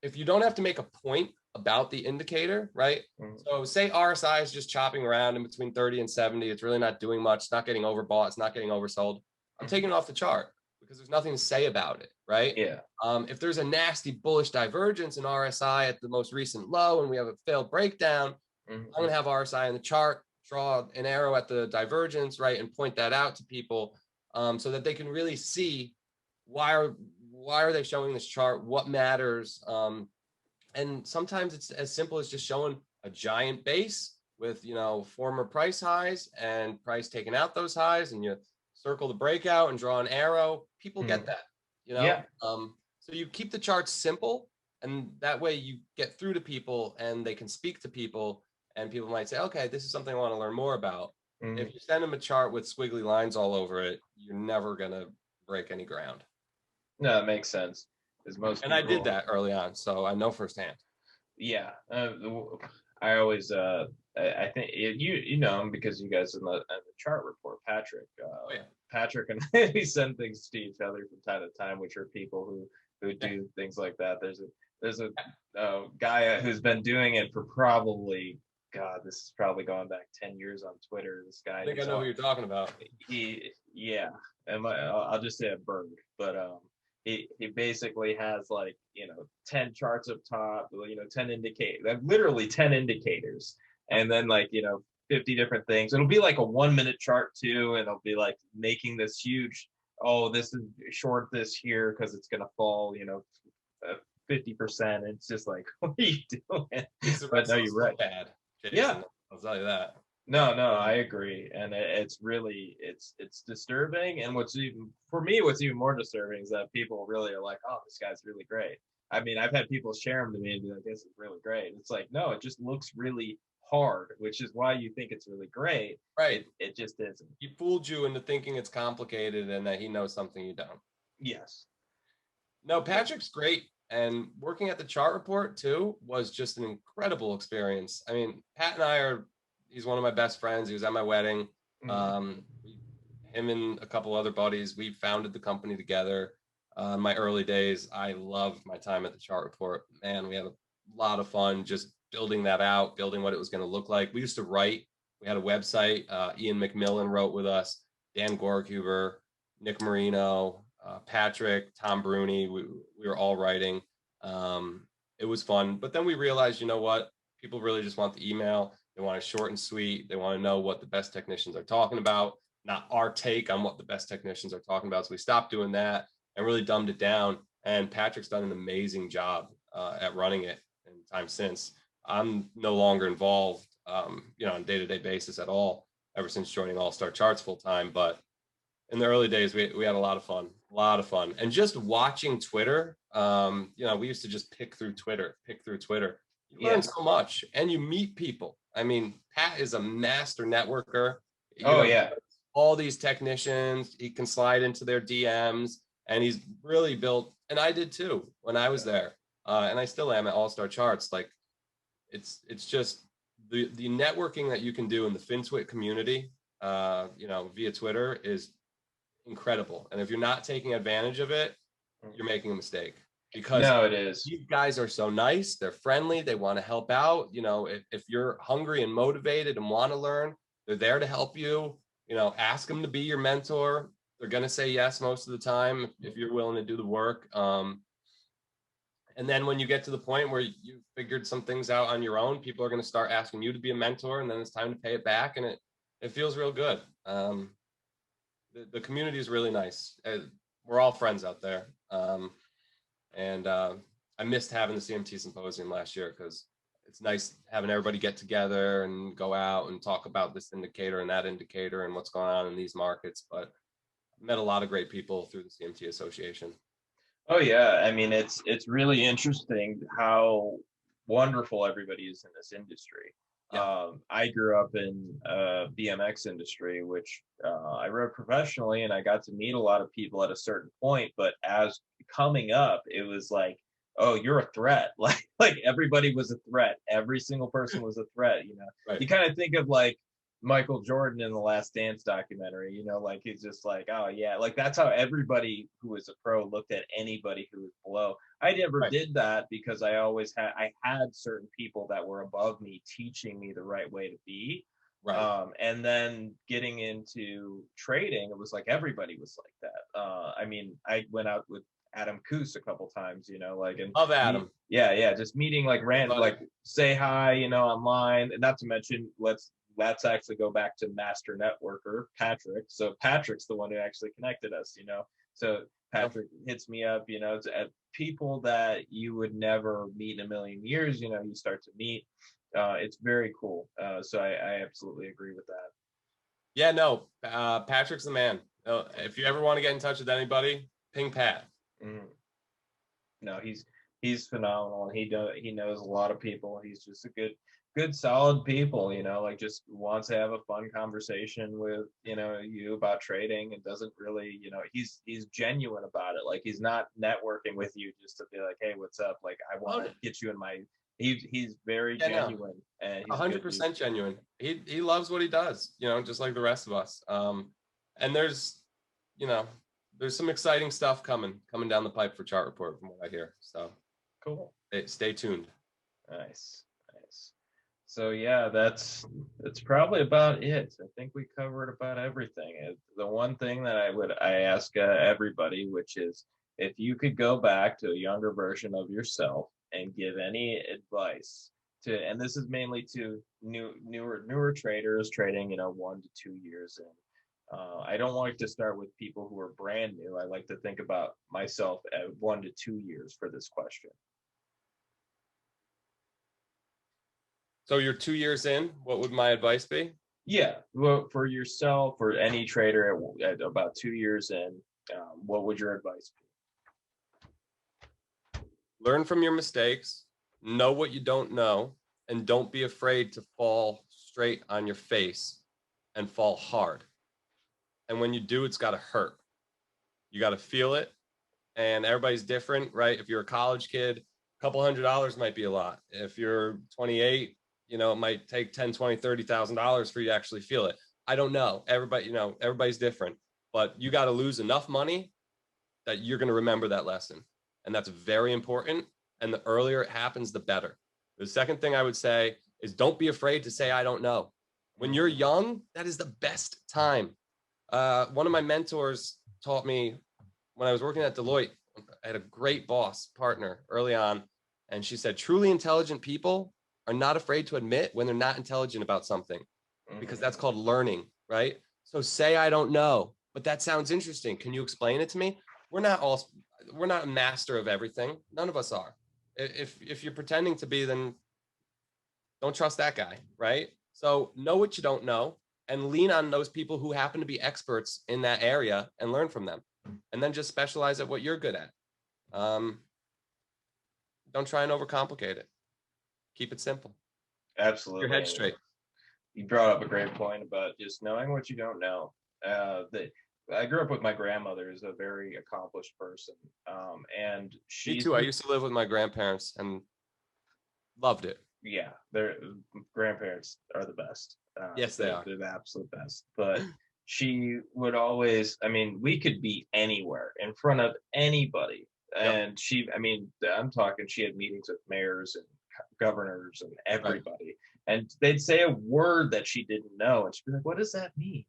if you don't have to make a point about the indicator, right? So say RSI is just chopping around in between 30 and 70. It's really not doing much. It's not getting overbought. It's not getting oversold. I'm taking it off the chart because there's nothing to say about it, right? If there's a nasty bullish divergence in RSI at the most recent low and we have a failed breakdown, I'm going to have RSI in the chart, draw an arrow at the divergence, right, and point that out to people, so that they can really see why are they showing this chart, what matters. And sometimes it's as simple as just showing a giant base with, former price highs and price taking out those highs, and you circle the breakout and draw an arrow. People get that, so you keep the charts simple, and that way you get through to people and they can speak to people, and people might say, okay, this is something I want to learn more about. If you send them a chart with squiggly lines all over it, you're never going to break any ground. No, it makes sense. I did that early on, so I know firsthand. I always I think you know him because you guys in the chart report, Patrick. Patrick and we send things to each other from time to time, which are people who do things like that. There's a guy who's been doing it for probably, God, this is probably going back 10 years on Twitter. This guy, I think I know who you're talking about. I'll just say a Berg, but he basically has 10 charts up top, 10 literally 10 indicators, and then 50 different things. It'll be like a 1-minute chart too, and it'll be making this huge, this is short this here because it's gonna fall 50%. It's just like, what are you doing? But no, you're right. Bad, Jason, I'll tell you that. No, I agree, and it's really it's disturbing. And what's even more disturbing is that people really are like, oh, this guy's really great. I mean, I've had people share them to me and be like, this is really great. It's like, no, it just looks really hard, which is why you think it's really great. Right. It just isn't. He fooled you into thinking it's complicated and that he knows something you don't. Yes. No, Patrick's great. And working at the chart report too was just an incredible experience. I mean, Pat and he's one of my best friends. He was at my wedding. Him and a couple other buddies, we founded the company together. My early days, I loved my time at the chart report. Man, we had a lot of fun just building that out, building what it was going to look like. We used to write. We had a website. Ian McMillan wrote with us, Dan Gorkuber, Nick Marino, Patrick, Tom Bruni. We were all writing. It was fun. But then we realized, you know what? People really just want the email. They want it short and sweet. They want to know what the best technicians are talking about, not our take on what the best technicians are talking about. So we stopped doing that and really dumbed it down. And Patrick's done an amazing job at running it in time since. I'm no longer involved, on a day-to-day basis at all, ever since joining All Star Charts full time. But in the early days, we had a lot of fun. And just watching Twitter, we used to just pick through Twitter. You learn so much, and you meet people. I mean, Pat is a master networker. All these technicians, he can slide into their DMs, and he's really built, and I did too when I was there. and I still am at All Star Charts. Like, it's just the networking that you can do in the FinTwit community, via Twitter is incredible. And if you're not taking advantage of it, you're making a mistake, because No, it is. these guys are so nice. They're friendly. They want to help out. If you're hungry and motivated and want to learn, they're there to help you. Ask them to be your mentor. They're going to say yes most of the time if you're willing to do the work. And then when you get to the point where you figured some things out on your own, people are going to start asking you to be a mentor, and then it's time to pay it back. And it feels real good. The community is really nice. We're all friends out there. And I missed having the CMT symposium last year, because it's nice having everybody get together and go out and talk about this indicator and that indicator and what's going on in these markets. But I met a lot of great people through the CMT Association. Oh yeah, I mean it's really interesting how wonderful everybody is in this industry. Yeah. I grew up in BMX industry, which I rode professionally, and I got to meet a lot of people at a certain point. But as coming up, it was like, oh, you're a threat. Like everybody was a threat. Every single person was a threat. Right. You kind of think of like Michael Jordan in the Last Dance documentary, like he's just like, oh yeah, like that's how everybody who was a pro looked at anybody who was below. I never Right. did that because I had certain people that were above me teaching me the right way to be. Right. And then getting into trading, it was like everybody was like that. I mean, I went out with Adam Coos a couple times, and Love Adam. yeah, just meeting like like say hi, online. And not to mention, let's actually go back to master networker Patrick. So Patrick's the one who actually connected us, So Patrick hits me up, at people that you would never meet in a million years, you start to meet. It's very cool. So I absolutely agree with that. Yeah, no, Patrick's the man. If you ever want to get in touch with anybody, ping Pat. Mm. No, he's phenomenal. He knows a lot of people. He's just a good solid people, like just wants to have a fun conversation with, you about trading, and doesn't really, he's genuine about it. Like he's not networking with you just to be like, hey, what's up? Like I want to get you in my he's very genuine, and he's 100% genuine. He loves what he does, just like the rest of us. And there's some exciting stuff coming down the pipe for Chart Report from what I hear. So cool. Stay tuned. Nice. So yeah, that's probably about it. I think we covered about everything. The one thing that I ask everybody, which is, if you could go back to a younger version of yourself and give any advice to, and this is mainly to newer traders trading, 1 to 2 years in. I don't like to start with people who are brand new. I like to think about myself at 1 to 2 years for this question. So you're 2 years in. What would my advice be? Yeah, well, for yourself or any trader at about 2 years in, what would your advice be? Learn from your mistakes, know what you don't know, and don't be afraid to fall straight on your face and fall hard. And when you do, it's got to hurt. You got to feel it. And everybody's different, right? If you're a college kid, a couple $100 might be a lot. If you're 28, it might take 10, 20, $30,000 for you to actually feel it. I don't know. Everybody's different, but you got to lose enough money that you're going to remember that lesson. And that's very important. And the earlier it happens, the better. The second thing I would say is, don't be afraid to say, I don't know. When you're young, that is the best time. One of my mentors taught me when I was working at Deloitte. I had a great boss partner early on, and she said, truly intelligent people are not afraid to admit when they're not intelligent about something, because that's called learning, right? So say, I don't know, but that sounds interesting. Can you explain it to me? We're not a master of everything. None of us are. If you're pretending to be, then don't trust that guy, right? So know what you don't know and lean on those people who happen to be experts in that area and learn from them. And then just specialize at what you're good at. Don't try and overcomplicate it. Keep it simple. Absolutely. Your head straight. You brought up a great point about just knowing what you don't know. I grew up with my grandmother, who's a very accomplished person, and Me she's too. I used to live with my grandparents and loved it. yeah, their grandparents are the best. Yes, they are. They're the absolute best. But she would always, I mean, we could be anywhere in front of anybody. Yep. And she, I mean, I'm talking, she had meetings with mayors and governors and everybody. And they'd say a word that she didn't know. And she'd be like, what does that mean?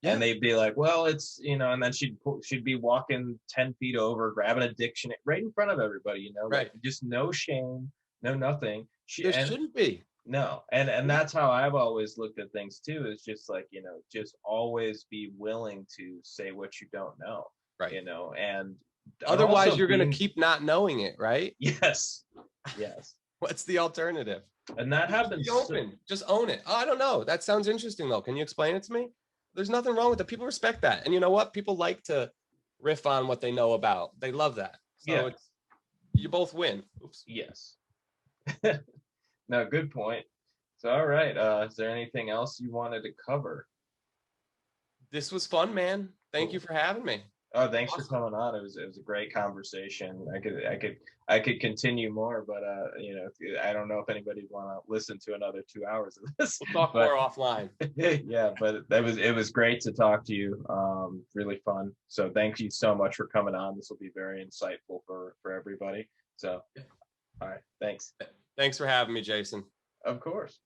Yeah. And they'd be like, well, it's, you know, and then she'd be walking 10 feet over, grabbing a dictionary right in front of everybody, you know, Right. like just no shame, no nothing. There shouldn't be. No, and that's how I've always looked at things too. Is just like, you know, just always be willing to say what you don't know, Right. you know, and Otherwise, also you're going being- to keep not knowing it, right? yes, yes, What's the alternative? and that happens. Be open. Just own it. Oh, I don't know. That sounds interesting, though. Can you explain it to me? There's nothing wrong with it. People respect that. And you know what? People like to riff on what they know about. They love that. So Yeah. it's, you both win. Oops. Yes. No, good point. So, all right. Is there anything else you wanted to cover? This was fun, man. Thank you for having me. Oh, thanks for coming on. It was a great conversation. I could continue more, but you know, I don't know if anybody'd want to listen to another 2 hours of this. We'll talk more offline. Yeah, but it was great to talk to you. Really fun. So thank you so much for coming on. This will be very insightful for everybody. So, all right, thanks. Thanks for having me, Jason. Of course.